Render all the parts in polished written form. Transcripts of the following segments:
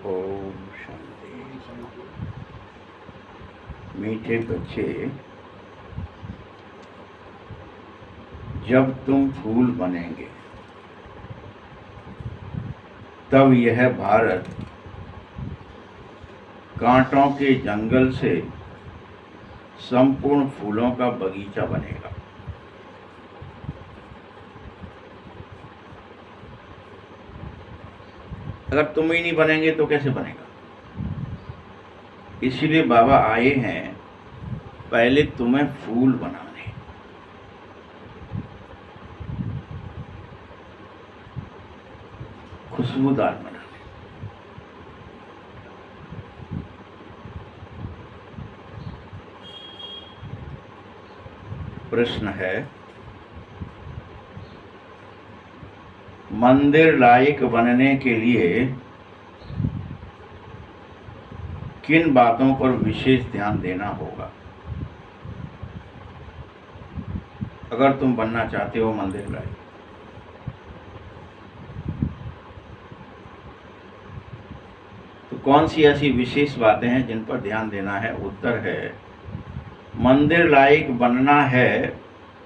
ओम शांति। मीठे बच्चे, जब तुम फूल बनेंगे तब यह भारत कांटों के जंगल से संपूर्ण फूलों का बगीचा बनेगा। अगर तुम ही नहीं बनेंगे तो कैसे बनेगा? इसलिए बाबा आए हैं पहले तुम्हें फूल बनाने, खुशबूदार बनाने। प्रश्न है, मंदिर लायक बनने के लिए किन बातों पर विशेष ध्यान देना होगा? अगर तुम बनना चाहते हो मंदिर लायक, तो कौन सी ऐसी विशेष बातें हैं जिन पर ध्यान देना है? उत्तर है, मंदिर लायक बनना है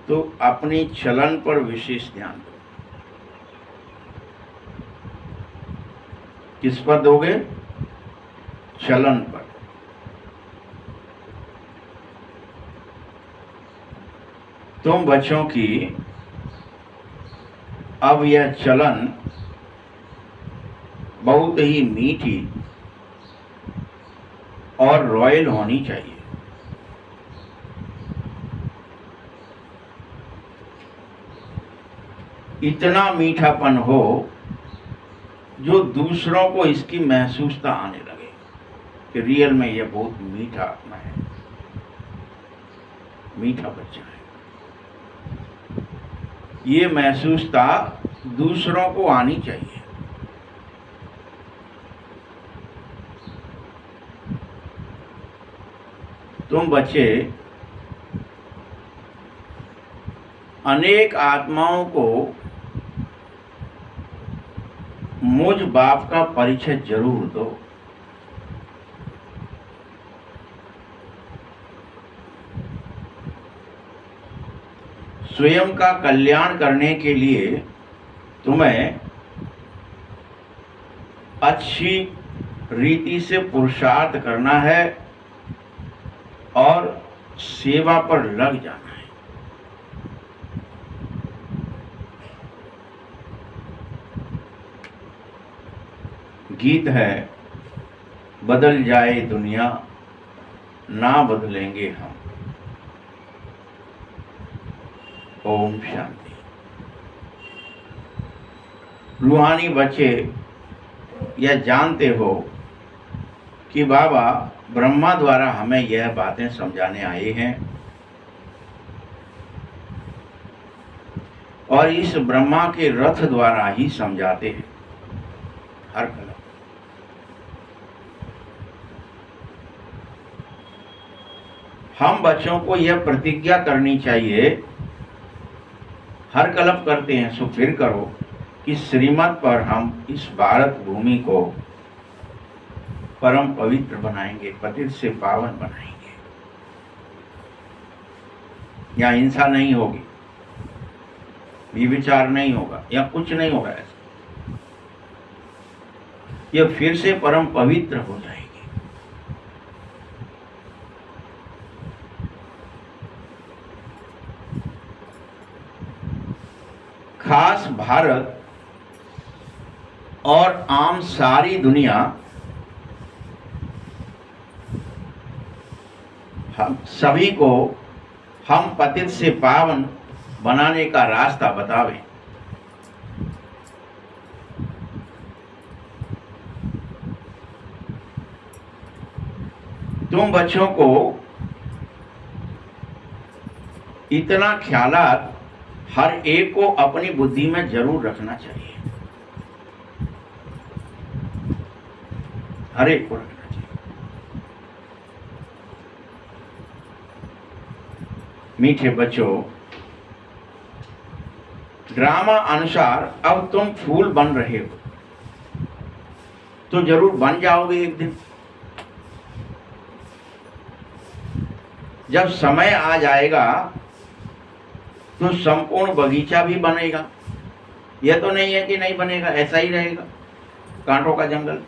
तो अपनी चलन पर विशेष ध्यान दो। किस पर दोगे? चलन पर। तुम बच्चों की अब यह चलन बहुत ही मीठी और रॉयल होनी चाहिए। इतना मीठापन हो जो दूसरों को इसकी महसूसता आने लगे कि रियल में यह बहुत मीठा आत्मा है, मीठा बच्चा है। ये महसूसता दूसरों को आनी चाहिए। तुम बच्चे अनेक आत्माओं को मुझ बाप का परिचय जरूर दो। स्वयं का कल्याण करने के लिए तुम्हें अच्छी रीति से पुरुषार्थ करना है और सेवा पर लग जाना है। गीत है, बदल जाए दुनिया ना बदलेंगे हम। ओम शांति। रूहानी बच्चे यह जानते हो कि बाबा ब्रह्मा द्वारा हमें यह बातें समझाने आए हैं और इस ब्रह्मा के रथ द्वारा ही समझाते हैं हर कलम। हम बच्चों को यह प्रतिज्ञा करनी चाहिए, हर कल्प करते हैं सो फिर करो, कि श्रीमत पर हम इस भारत भूमि को परम पवित्र बनाएंगे, पतित से पावन बनाएंगे। यहाँ हिंसा नहीं होगी, विचार नहीं होगा, या कुछ नहीं होगा ऐसा। यह फिर से परम पवित्र हो जाएगी। खास भारत और आम सारी दुनिया हम सभी को हम पतित से पावन बनाने का रास्ता बतावे। तुम बच्चों को इतना ख्यालात हर एक को अपनी बुद्धि में जरूर रखना चाहिए, हर एक को रखना चाहिए। मीठे बच्चों, ड्रामा अनुसार अब तुम फूल बन रहे हो, तो जरूर बन जाओगे एक दिन। जब समय आ जाएगा तो संपूर्ण बगीचा भी बनेगा। यह तो नहीं है कि नहीं बनेगा, ऐसा ही रहेगा कांटों का जंगल।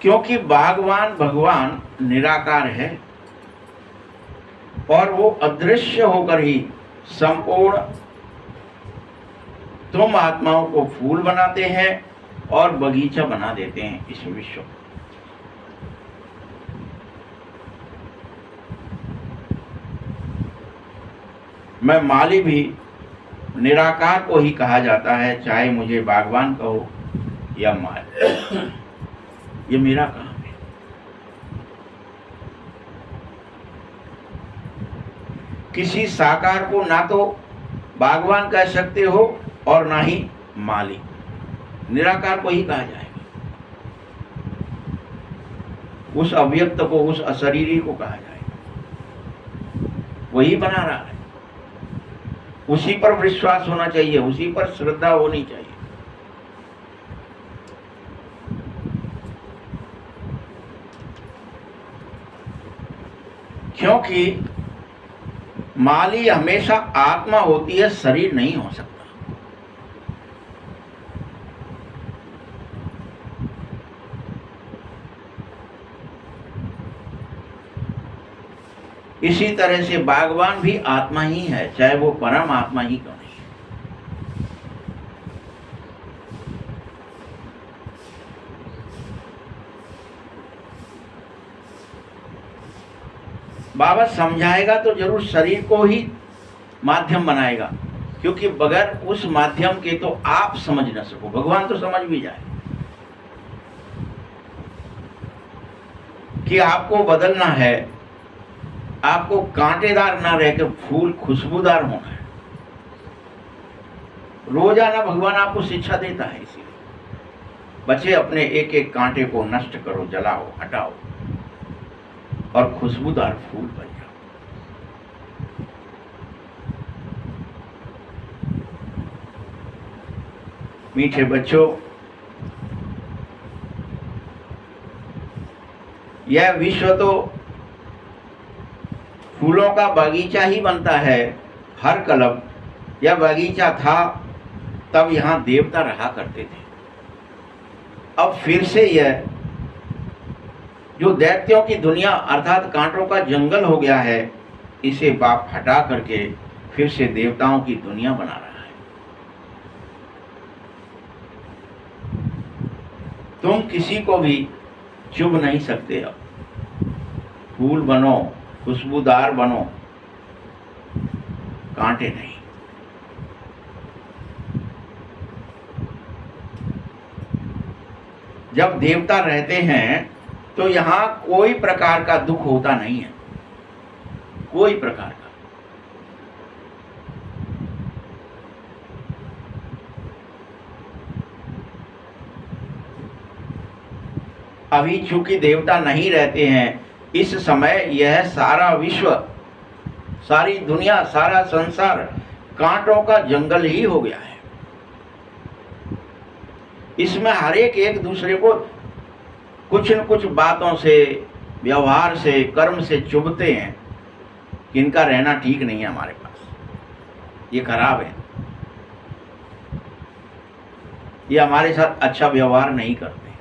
क्योंकि बागवान भगवान निराकार है और वो अदृश्य होकर ही संपूर्ण तुम आत्माओं को फूल बनाते हैं और बगीचा बना देते हैं इस विश्व को। मैं माली भी निराकार को ही कहा जाता है, चाहे मुझे बागवान कहो या माली। ये मेरा काम है। किसी साकार को ना तो बागवान कह सकते हो और ना ही माली, निराकार को ही कहा जाएगा। उस अव्यक्त को, उस अशरीरी को कहा जाएगा। वही बना रहा है, उसी पर विश्वास होना चाहिए, उसी पर श्रद्धा होनी चाहिए। क्योंकि माली हमेशा आत्मा होती है, शरीर नहीं हो सकता। इसी तरह से बागवान भी आत्मा ही है, चाहे वो परम आत्मा ही क्यों नहीं। बाबा समझाएगा तो जरूर शरीर को ही माध्यम बनाएगा, क्योंकि बगैर उस माध्यम के तो आप समझ न सको। भगवान तो समझ भी जाए कि आपको बदलना है, आपको कांटेदार ना रह के फूल खुशबूदार होना है। रोजाना भगवान आपको शिक्षा देता है। इसीलिए बच्चे, अपने एक एक कांटे को नष्ट करो, जलाओ, हटाओ और खुशबूदार फूल बन जाओ। मीठे बच्चों, यह विश्व तो फूलों का बगीचा ही बनता है। हर कल्प यह बगीचा था, तब यहाँ देवता रहा करते थे। अब फिर से यह जो दैत्यों की दुनिया अर्थात कांटों का जंगल हो गया है, इसे बाप हटा करके फिर से देवताओं की दुनिया बना रहा है। तुम किसी को भी चुभ नहीं सकते। अब फूल बनो, खुशबूदार बनो, कांटे नहीं। जब देवता रहते हैं तो यहां कोई प्रकार का दुख होता नहीं है, कोई प्रकार का। अभी चूंकि देवता नहीं रहते हैं, इस समय यह सारा विश्व, सारी दुनिया, सारा संसार कांटों का जंगल ही हो गया है। इसमें हर एक दूसरे को कुछ न कुछ बातों से, व्यवहार से, कर्म से चुभते हैं कि इनका रहना ठीक नहीं है हमारे पास, ये खराब है, ये हमारे साथ अच्छा व्यवहार नहीं करते,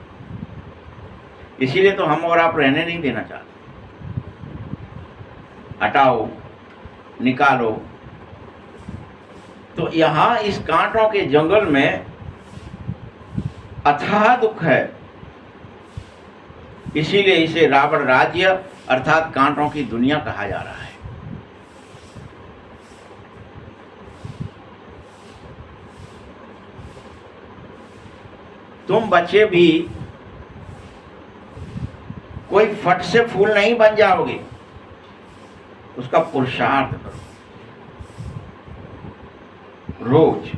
इसीलिए तो हम और आप रहने नहीं देना चाहते। हटाओ, निकालो। तो यहां इस कांटों के जंगल में अथाह दुख है, इसीलिए इसे रावण राज्य अर्थात कांटों की दुनिया कहा जा रहा है। तुम बच्चे भी कोई फट से फूल नहीं बन जाओगे, उसका पुरुषार्थ करो रोज।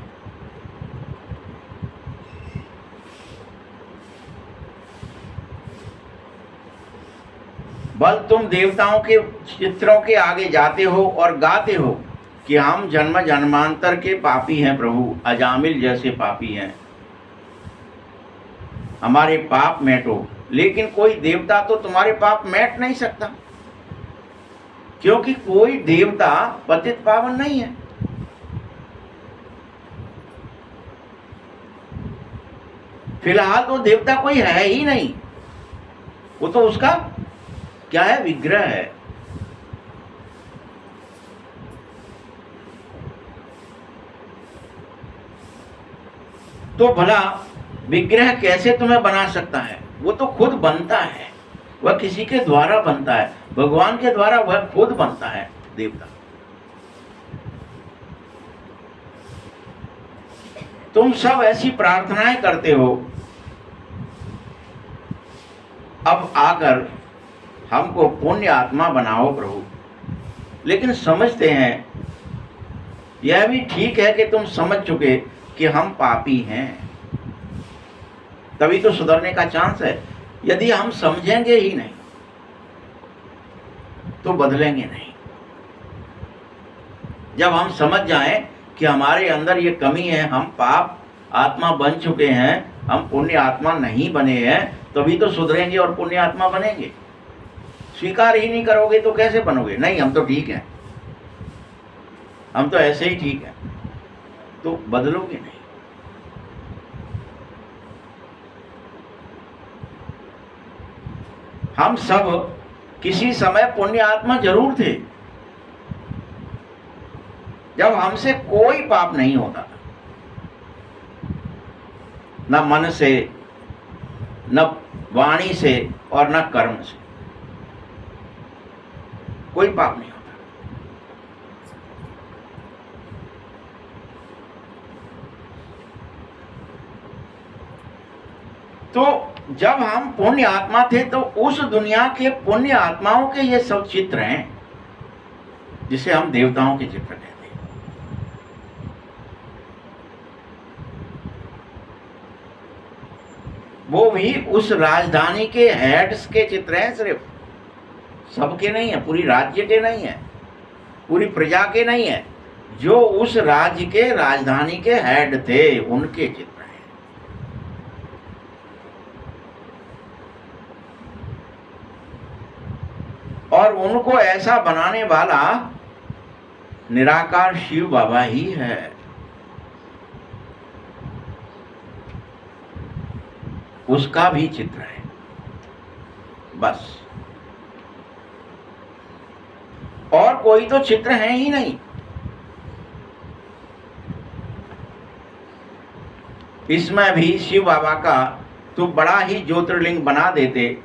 बल तुम देवताओं के चित्रों के आगे जाते हो और गाते हो कि हम जन्म जन्मांतर के पापी हैं प्रभु, अजामिल जैसे पापी हैं, हमारे पाप मेटो। लेकिन कोई देवता तो तुम्हारे पाप मेट नहीं सकता, क्योंकि कोई देवता पतित पावन नहीं है। फिलहाल तो देवता कोई है ही नहीं, वो तो उसका क्या है, विग्रह है। तो भला विग्रह कैसे तुम्हें बना सकता है? वो तो खुद बनता है, वह किसी के द्वारा बनता है, भगवान के द्वारा वह खुद बनता है देवता। तुम सब ऐसी प्रार्थनाएं करते हो, अब आकर हमको पुण्य आत्मा बनाओ प्रभु। लेकिन समझते हैं, यह भी ठीक है कि तुम समझ चुके कि हम पापी हैं, तभी तो सुधरने का चांस है। यदि हम समझेंगे ही नहीं तो बदलेंगे नहीं। जब हम समझ जाएं कि हमारे अंदर ये कमी है, हम पाप आत्मा बन चुके हैं, हम पुण्य आत्मा नहीं बने हैं, तभी तो सुधरेंगे और पुण्य आत्मा बनेंगे। स्वीकार ही नहीं करोगे तो कैसे बनोगे? नहीं, हम तो ठीक हैं, हम तो ऐसे ही ठीक हैं, तो बदलोगे नहीं। हम सब किसी समय पुण्य आत्मा जरूर थे, जब हमसे कोई पाप नहीं होता था, न मन से, न वाणी से और न कर्म से, कोई पाप नहीं होता। तो जब हम पुण्य आत्मा थे तो उस दुनिया के पुण्य आत्माओं के ये सब चित्र हैं, जिसे हम देवताओं के चित्र कहते हैं। वो भी उस राजधानी के हेड्स के चित्र हैं, सिर्फ सबके नहीं है, पूरी राज्य के नहीं है, पूरी प्रजा के नहीं है, जो उस राज्य के राजधानी के हेड थे उनके चित्र। और उनको ऐसा बनाने वाला निराकार शिव बाबा ही है। उसका भी चित्र है, बस। और कोई तो चित्र है ही नहीं। इसमें भी शिव बाबा का तो बड़ा ही ज्योतिर्लिंग बना देते,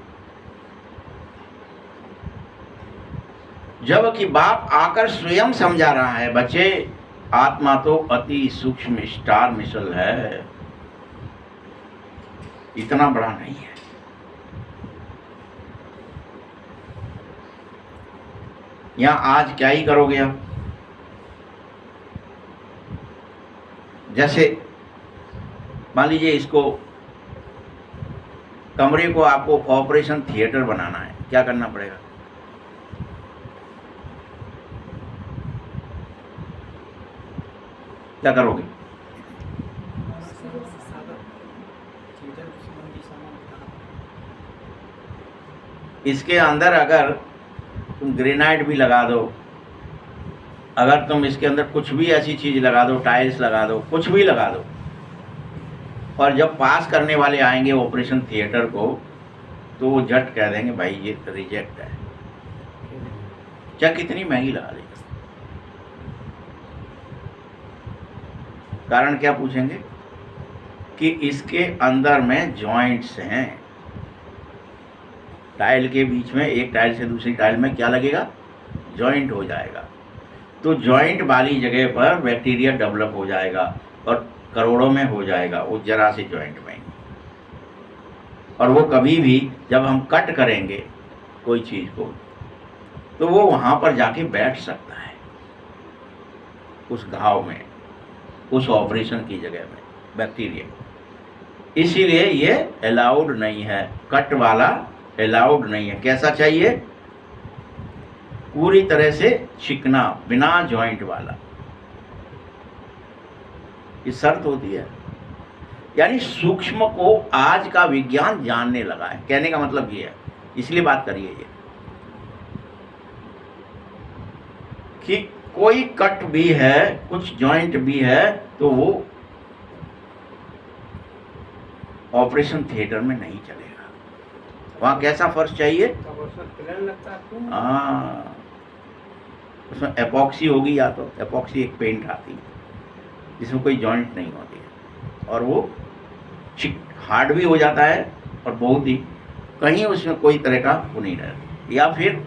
जबकि बाप आकर स्वयं समझा रहा है, बच्चे आत्मा तो अति सूक्ष्म स्टार मिसल है, इतना बड़ा नहीं है। यहां आज क्या ही करोगे आप? जैसे मान लीजिए इसको, कमरे को आपको ऑपरेशन थिएटर बनाना है, क्या करना पड़ेगा? क्या करोगे? इसके अंदर अगर तुम ग्रेनाइट भी लगा दो, अगर तुम इसके अंदर कुछ भी ऐसी चीज लगा दो, टाइल्स लगा दो, कुछ भी लगा दो, और जब पास करने वाले आएंगे ऑपरेशन थिएटर को, तो वो झट कह देंगे भाई ये रिजेक्ट है, क्या कितनी महंगी लगा देगा। कारण क्या पूछेंगे? कि इसके अंदर में जॉइंट्स हैं, टाइल के बीच में, एक टाइल से दूसरी टाइल में क्या लगेगा? जॉइंट हो जाएगा। तो जॉइंट वाली जगह पर बैक्टीरिया डेवलप हो जाएगा और करोड़ों में हो जाएगा, वो जरा से जॉइंट में। और वो कभी भी जब हम कट करेंगे कोई चीज को, तो वो वहां पर जाके बैठ सकता है, उस घाव में, उस ऑपरेशन की जगह में बैक्टीरिया। इसीलिए ये अलाउड नहीं है, कट वाला अलाउड नहीं है। कैसा चाहिए? पूरी तरह से चिकना, बिना जॉइंट वाला। ये शर्त होती है। यानी सूक्ष्म को आज का विज्ञान जानने लगा है, कहने का मतलब ये है, इसलिए बात करिए ये कि कोई कट भी है, कुछ जॉइंट भी है, तो वो ऑपरेशन थिएटर में नहीं चलेगा। वहां कैसा फर्श चाहिए? हाँ, उसमें एपॉक्सी होगी, या तो एपॉक्सी एक पेंट आती है जिसमें कोई जॉइंट नहीं होती है, और वो हार्ड भी हो जाता है, और बहुत ही कहीं उसमें कोई तरह का वो नहीं रहता। या फिर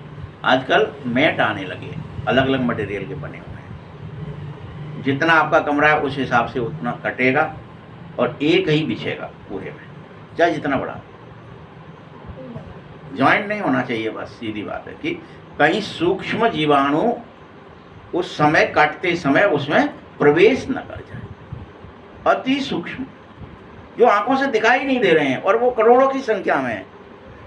आजकल मैट आने लगे, अलग अलग मटेरियल के बने हुए हैं, जितना आपका कमरा है उस हिसाब से उतना कटेगा और एक ही बिछेगा पूरे में, चाहे जितना बड़ा। जॉइंट नहीं होना चाहिए, बस सीधी बात है कि कहीं सूक्ष्म जीवाणु उस समय काटते समय उसमें प्रवेश न कर जाए। अति सूक्ष्म जो आंखों से दिखाई नहीं दे रहे हैं, और वो करोड़ों की संख्या में है,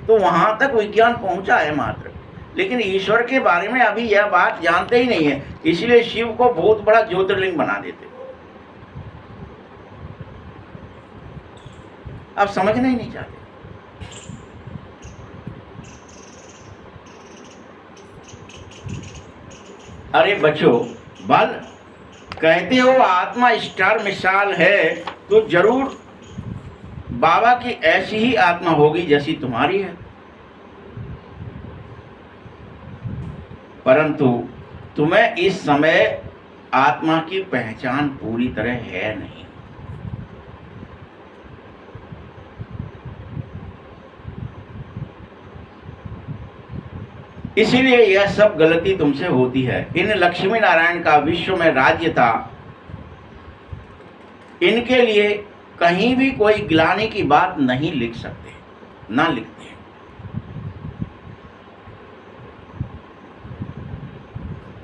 तो वहां तक विज्ञान पहुंचा है मात्र। लेकिन ईश्वर के बारे में अभी यह बात जानते ही नहीं है, इसलिए शिव को बहुत बड़ा ज्योतिर्लिंग बना देते। आप समझना ही नहीं चाहते। अरे बच्चों, बल कहते हो आत्मा स्टार मिसाल है, तो जरूर बाबा की ऐसी ही आत्मा होगी जैसी तुम्हारी है, परंतु तुम्हें इस समय आत्मा की पहचान पूरी तरह है नहीं। इसीलिए यह सब गलती तुमसे होती है। इन लक्ष्मी नारायण का विश्व में राज्य था, इनके लिए कहीं भी कोई गिलाने की बात नहीं लिख सकते, ना लिखते हैं।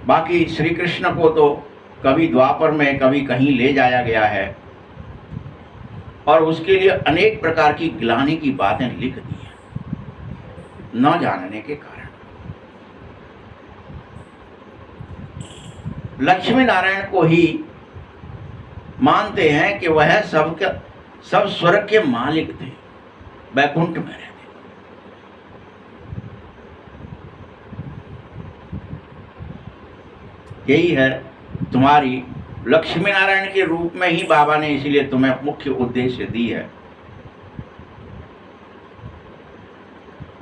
बाकी श्री कृष्ण को तो कभी द्वापर में कभी कहीं ले जाया गया है, और उसके लिए अनेक प्रकार की गिलाने की बातें लिख दी हैं, न जानने के कारण। लक्ष्मी नारायण को ही मानते हैं कि वह सब स्वर्ग के मालिक थे, वैकुंठ में रहते। यही है तुम्हारी लक्ष्मी नारायण के रूप में ही बाबा ने इसलिए तुम्हें मुख्य उद्देश्य दी है।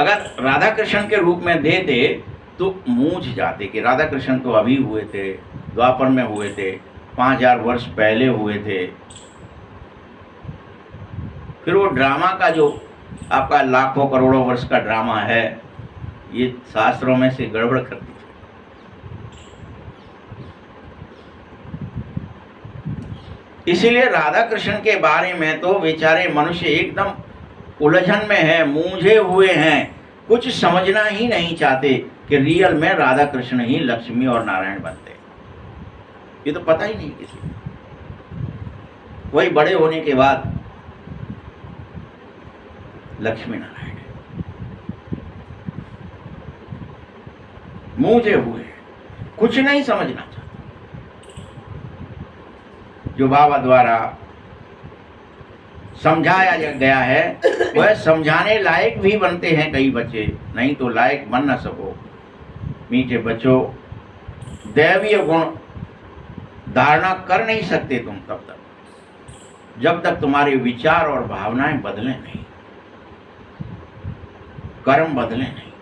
अगर राधा कृष्ण के रूप में देते तो मूझ जाते कि राधा कृष्ण तो अभी हुए थे, द्वापर में हुए थे, 5000 वर्ष पहले हुए थे। फिर वो ड्रामा का जो आपका लाखों करोड़ों वर्ष का ड्रामा है, ये शास्त्रों में से गड़बड़ कर दी। इसीलिए राधा कृष्ण के बारे में तो बेचारे मनुष्य एकदम उलझन में है, मूंझे हुए हैं, कुछ समझना ही नहीं चाहते कि रियल में राधा कृष्ण ही लक्ष्मी और नारायण बनते। ये तो पता ही नहीं किसी को। वही बड़े होने के बाद लक्ष्मी नारायण मूंझे हुए, कुछ नहीं समझना चाहते। जो बाबा द्वारा समझाया गया है वह समझाने लायक भी बनते हैं कई बच्चे, नहीं तो लायक बन ना सको। मीठे बच्चों, दैवीय गुण धारणा कर नहीं सकते तुम तब तक जब तक तुम्हारे विचार और भावनाएं बदले नहीं, कर्म बदले नहीं।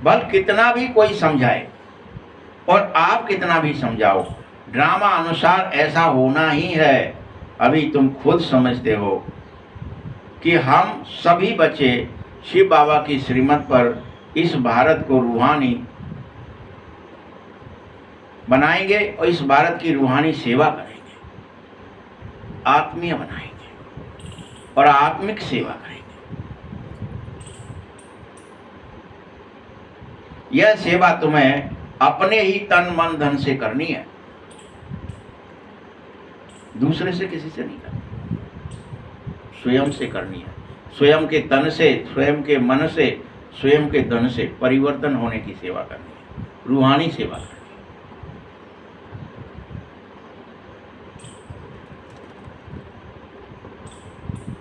बल कितना भी कोई समझाए और आप कितना भी समझाओ, ड्रामा अनुसार ऐसा होना ही है। अभी तुम खुद समझते हो कि हम सभी बच्चे शिव बाबा की श्रीमत पर इस भारत को रूहानी बनाएंगे और इस भारत की रूहानी सेवा करेंगे, आत्मीय बनाएंगे और आत्मिक सेवा करेंगे। यह सेवा तुम्हें अपने ही तन मन धन से करनी है, दूसरे से किसी से नहीं करनी, स्वयं से करनी है। स्वयं के तन से, स्वयं के मन से, स्वयं के धन से परिवर्तन होने की सेवा करनी है, रूहानी सेवा करनी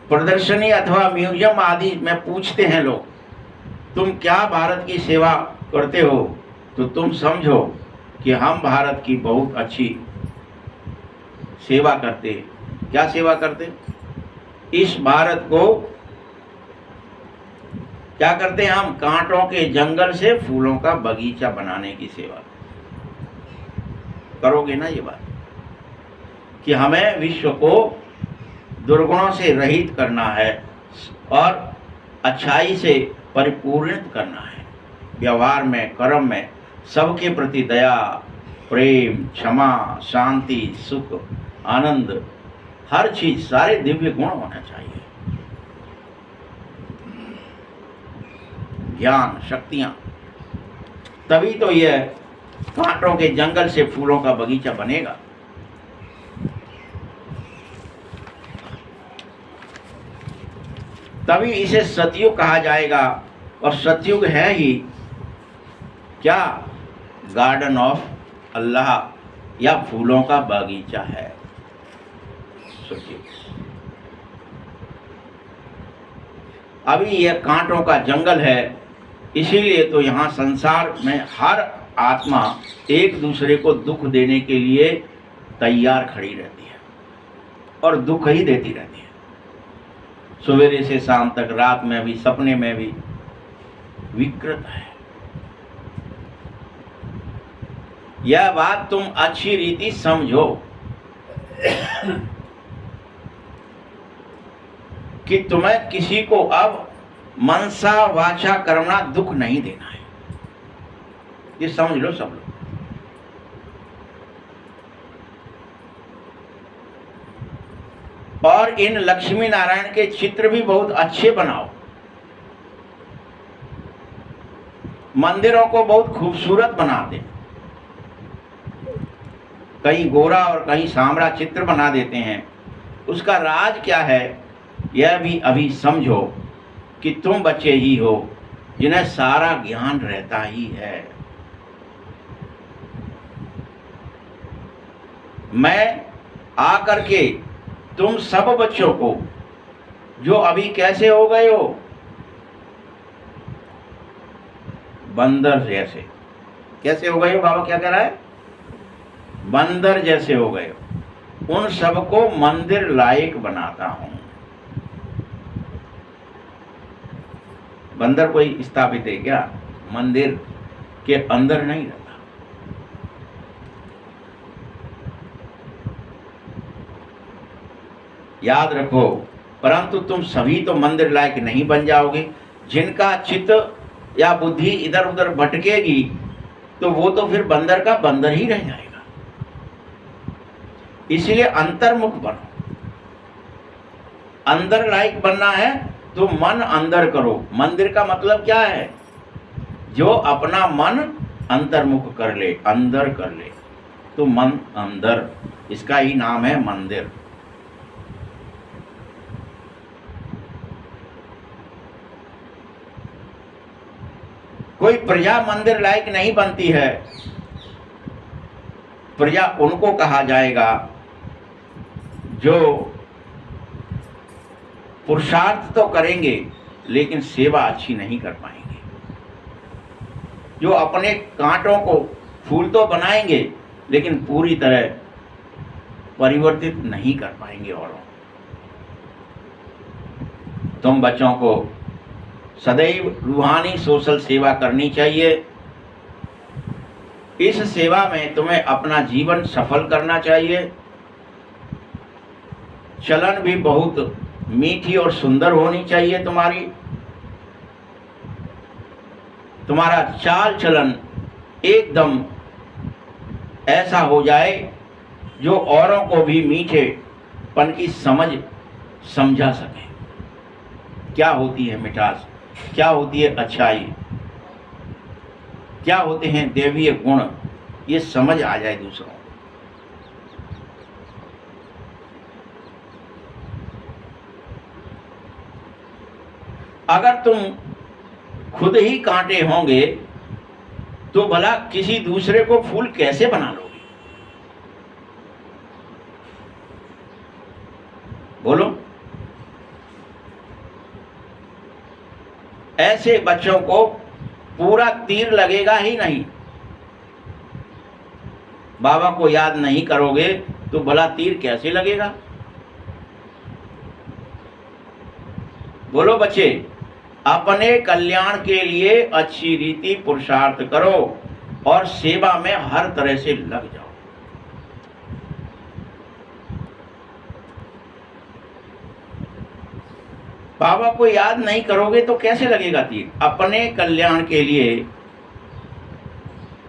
प्रदर्शनी अथवा म्यूजियम आदि में पूछते हैं लोग, तुम क्या भारत की सेवा करते हो, तो तुम समझो कि हम भारत की बहुत अच्छी सेवा करते। क्या सेवा करते? इस भारत को क्या करते हैं हम? कांटों के जंगल से फूलों का बगीचा बनाने की सेवा। करोगे ना ये बात, कि हमें विश्व को दुर्गुणों से रहित करना है और अच्छाई से परिपूर्णित करना है। व्यवहार में, कर्म में सबके प्रति दया, प्रेम, क्षमा, शांति, सुख, आनंद, हर चीज, सारे दिव्य गुण होना चाहिए। ज्ञान, शक्तियां, तभी तो यह कांटों के जंगल से फूलों का बगीचा बनेगा। तभी इसे सतयुग कहा जाएगा। और सतयुग है ही क्या? गार्डन ऑफ अल्लाह या फूलों का बगीचा है सतयुग। अभी यह कांटों का जंगल है, इसीलिए तो यहाँ संसार में हर आत्मा एक दूसरे को दुख देने के लिए तैयार खड़ी रहती है और दुख ही देती रहती है, सवेरे से शाम तक, रात में भी, सपने में भी विकृत है। यह बात तुम अच्छी रीति समझो कि तुम्हें किसी को अब मनसा वाचा कर्मणा दुख नहीं देना है। ये समझ लो सब लोग। और इन लक्ष्मी नारायण के चित्र भी बहुत अच्छे बनाओ। मंदिरों को बहुत खूबसूरत बना दे। कहीं गोरा और कहीं सांवरा चित्र बना देते हैं। उसका राज क्या है, यह भी अभी समझो कि तुम बच्चे ही हो जिन्हें सारा ज्ञान रहता ही है। मैं आकर के तुम सब बच्चों को, जो अभी कैसे हो गए हो, बंदर जैसे, कैसे हो गए हो? बाबा क्या कह रहा है? बंदर जैसे हो गए हो, उन सबको मंदिर लायक बनाता हूं। बंदर कोई स्थापित है क्या? मंदिर के अंदर नहीं रहता। याद रखो, परंतु तुम सभी तो मंदिर लायक नहीं बन जाओगे। जिनका चित्त या बुद्धि इधर उधर भटकेगी तो वो तो फिर बंदर का बंदर ही रह जाएगा। इसलिए अंतर्मुख बनो। अंदर लायक बनना है तो मन अंदर करो। मंदिर का मतलब क्या है? जो अपना मन अंतर्मुख कर ले, अंदर कर ले, तो मन अंदर, इसका ही नाम है मंदिर। कोई प्रजा मंदिर लायक नहीं बनती है। प्रजा उनको कहा जाएगा जो पुरुषार्थ तो करेंगे लेकिन सेवा अच्छी नहीं कर पाएंगे, जो अपने कांटों को फूल तो बनाएंगे लेकिन पूरी तरह परिवर्तित नहीं कर पाएंगे औरों। तुम बच्चों को सदैव रूहानी सोशल सेवा करनी चाहिए। इस सेवा में तुम्हें अपना जीवन सफल करना चाहिए। चलन भी बहुत मीठी और सुंदर होनी चाहिए तुम्हारी। तुम्हारा चाल चलन एकदम ऐसा हो जाए जो औरों को भी मीठेपन की समझा सके। क्या होती है मिठास, क्या होती है अच्छाई, क्या होते हैं देवीय गुण, ये समझ आ जाए दूसरों को। अगर तुम खुद ही कांटे होंगे तो भला किसी दूसरे को फूल कैसे बना लोगे? बोलो। ऐसे बच्चों को पूरा तीर लगेगा ही नहीं। बाबा को याद नहीं करोगे तो भला तीर कैसे लगेगा? बोलो बच्चे, अपने कल्याण के लिए अच्छी रीति पुरुषार्थ करो और सेवा में हर तरह से लग जाओ। बाबा को याद नहीं करोगे तो कैसे लगेगा तीर? अपने कल्याण के लिए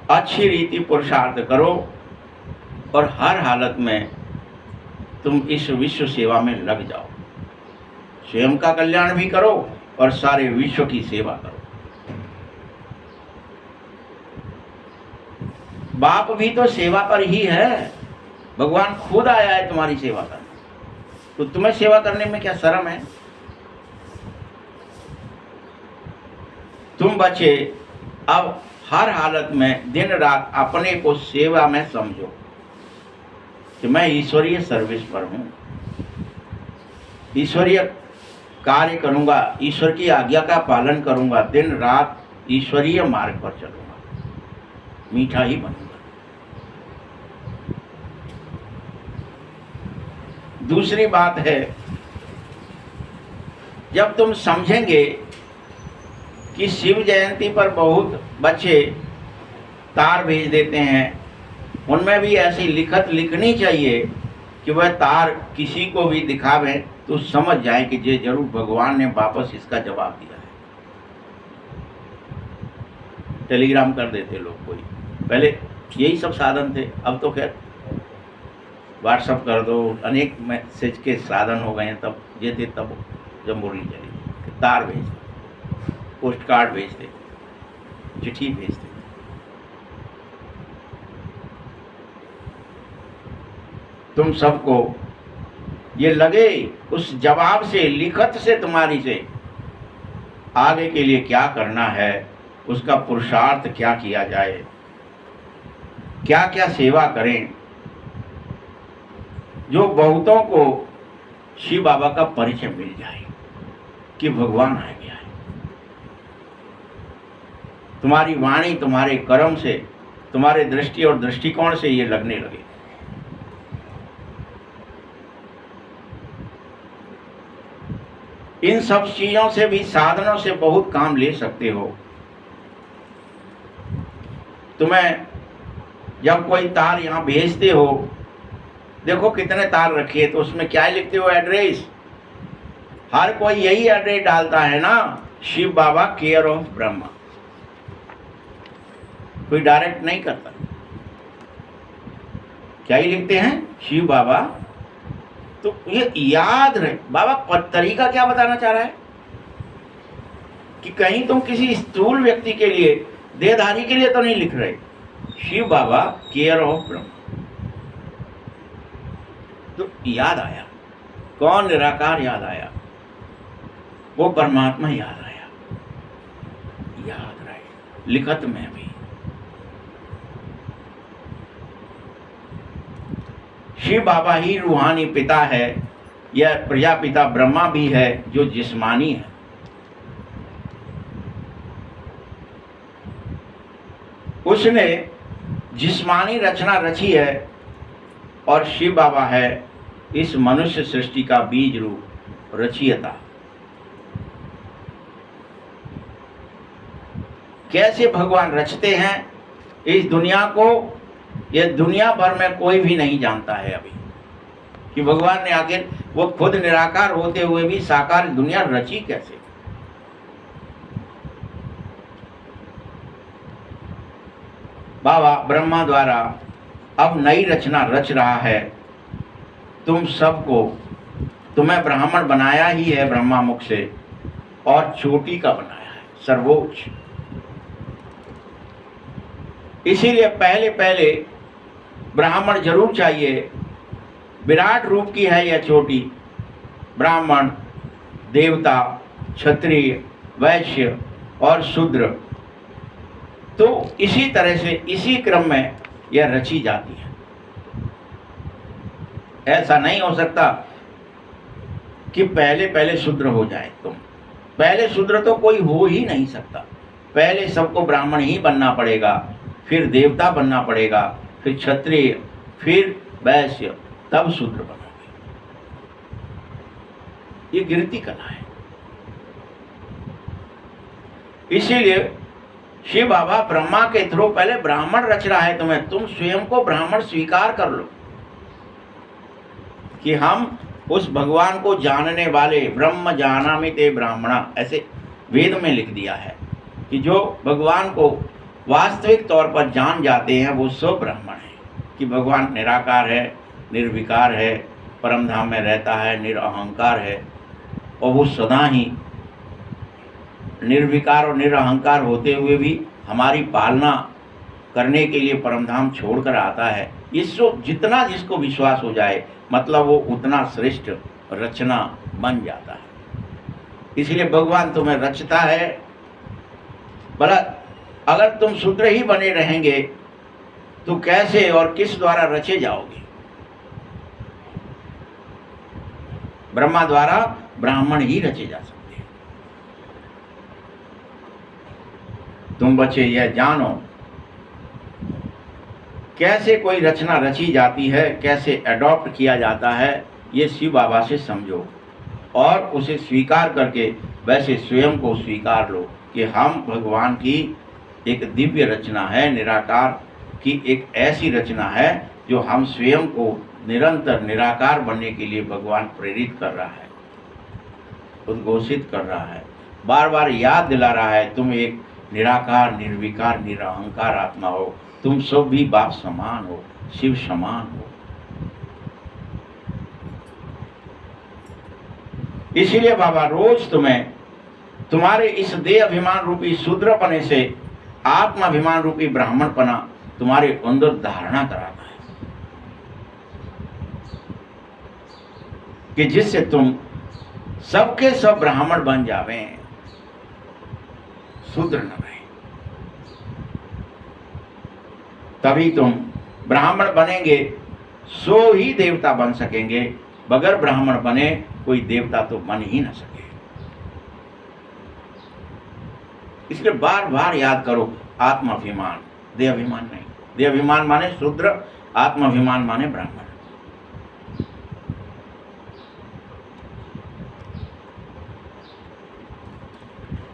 अच्छी रीति पुरुषार्थ करो और हर हालत में तुम इस विश्व सेवा में लग जाओ। स्वयं का कल्याण भी करो और सारे विश्व की सेवा करो। बाप भी तो सेवा पर ही है। भगवान खुद आया है तुम्हारी सेवा करने, तो तुम्हें सेवा करने में क्या शर्म है? तुम बच्चे अब हर हालत में दिन रात अपने को सेवा में समझो कि मैं ईश्वरीय सर्विस पर हूं, ईश्वरीय कार्य करूंगा, ईश्वर की आज्ञा का पालन करूंगा, दिन रात ईश्वरीय मार्ग पर चलूंगा, मीठा ही बनूंगा। दूसरी बात है, जब तुम समझेंगे कि शिव जयंती पर बहुत बच्चे तार भेज देते हैं, उनमें भी ऐसी लिखत लिखनी चाहिए कि वह तार किसी को भी दिखावें तो समझ जाए कि ये जरूर भगवान ने वापस इसका जवाब दिया है। टेलीग्राम कर देते लोग, कोई पहले यही सब साधन थे, अब तो खैर व्हाट्सअप कर दो, अनेक मैसेज के साधन हो गए हैं। तब ये थे तब जब मुरली चली, तार भेज दे, पोस्ट कार्ड भेज दे, चिट्ठी भेज दे। तुम सबको ये लगे उस जवाब से, लिखत से, तुम्हारी से आगे के लिए क्या करना है, उसका पुरुषार्थ क्या किया जाए, क्या क्या सेवा करें, जो बहुतों को शिव बाबा का परिचय मिल जाए कि भगवान आ गया है। तुम्हारी वाणी, तुम्हारे कर्म से, तुम्हारे दृष्टि और दृष्टिकोण से ये लगने लगे। इन सब चीजों से भी, साधनों से बहुत काम ले सकते हो। तुम्हें जब कोई तार यहाँ भेजते हो, देखो कितने तार रखे, तो उसमें क्या लिखते हो? एड्रेस। हर कोई यही एड्रेस डालता है ना, शिव बाबा केयर ऑफ ब्रह्मा। कोई डायरेक्ट नहीं करता। क्या ही लिखते हैं? शिव बाबा। तो ये याद रहे, बाबा तरीका क्या बताना चाह रहा है कि कहीं तुम किसी स्थूल व्यक्ति के लिए, देहधारी के लिए तो नहीं लिख रहे, शिव बाबा केयर ऑफ ब्रह्मा। तो याद आया, कौन? निराकार याद आया, वो परमात्मा याद आया। याद रहे, लिखत में भी। शिव बाबा ही रूहानी पिता है, यह प्रजापिता ब्रह्मा भी है जो जिस्मानी है। उसने जिस्मानी रचना रची है और शिव बाबा है इस मनुष्य सृष्टि का बीज रूप रचयिता। कैसे भगवान रचते हैं इस दुनिया को, यह दुनिया भर में कोई भी नहीं जानता है अभी, कि भगवान ने आखिर, वो खुद निराकार होते हुए भी साकार दुनिया रची कैसे। बाबा ब्रह्मा द्वारा अब नई रचना रच रहा है। तुम सबको, तुम्हें ब्राह्मण बनाया ही है ब्रह्मा मुख से, और चोटी का बनाया है, सर्वोच्च। इसीलिए पहले पहले ब्राह्मण जरूर चाहिए। विराट रूप की है यह चोटी। ब्राह्मण, देवता, क्षत्रिय, वैश्य और शूद्र, तो इसी तरह से, इसी क्रम में यह रची जाती है। ऐसा नहीं हो सकता कि पहले पहले शूद्र हो जाए तुम, पहले शूद्र तो कोई हो ही नहीं सकता। पहले सबको ब्राह्मण ही बनना पड़ेगा, फिर देवता बनना पड़ेगा, फिर क्षत्रिय, फिर वैश्य, तब शूद्र बनोगे। ये गिरती कला है। इसीलिए शिव बाबा ब्रह्मा के थ्रू पहले ब्राह्मण रच रहा है तुम्हें। तुम स्वयं को ब्राह्मण स्वीकार कर लो कि हम उस भगवान को जानने वाले, ब्रह्म जानामि ते ब्राह्मणा, ऐसे वेद में लिख दिया है कि जो भगवान को वास्तविक तौर पर जान जाते हैं वो सब ब्राह्मण हैं। कि भगवान निराकार है, निर्विकार है, परम धाम में रहता है, निरअहंकार है, और वो सदा ही निर्विकार और निरअहंकार होते हुए भी हमारी पालना करने के लिए परमधाम छोड़कर आता है। इसको जितना जिसको विश्वास हो जाए, मतलब वो उतना श्रेष्ठ रचना बन जाता है। इसलिए भगवान तुम्हें रचता है। भला अगर तुम शूद्र ही बने रहेंगे तो कैसे और किस द्वारा रचे जाओगे? ब्रह्मा द्वारा ब्राह्मण ही रचे जा सकते हैं। तुम बच्चे यह जानो कैसे कोई रचना रची जाती है, कैसे अडॉप्ट किया जाता है, ये शिव बाबा से समझो और उसे स्वीकार करके वैसे स्वयं को स्वीकार लो कि हम भगवान की एक दिव्य रचना है, निराकार की एक ऐसी रचना है जो हम स्वयं को निरंतर निराकार बनने के लिए भगवान प्रेरित कर रहा है, उद्घोषित कर रहा है, बार बार याद दिला रहा है। तुम एक निराकार, निर्विकार, निरअहंकार आत्मा हो। तुम सब भी बाप समान हो, शिव समान हो। इसीलिए बाबा रोज तुम्हें तुम्हारे इस देह अभिमान रूपी शूद्रपने से आत्माभिमान रूपी ब्राह्मणपना तुम्हारे अंदर धारणा कराता है कि जिससे तुम सबके सब ब्राह्मण बन जावे, शूद्र न रहे। तभी तुम ब्राह्मण बनेंगे, सो ही देवता बन सकेंगे। बगैर ब्राह्मण बने कोई देवता तो बन ही न सके। इसलिए बार बार याद करो, आत्माभिमान, देहाभिमान नहीं। देहाभिमान माने शूद्र, आत्माभिमान माने ब्राह्मण।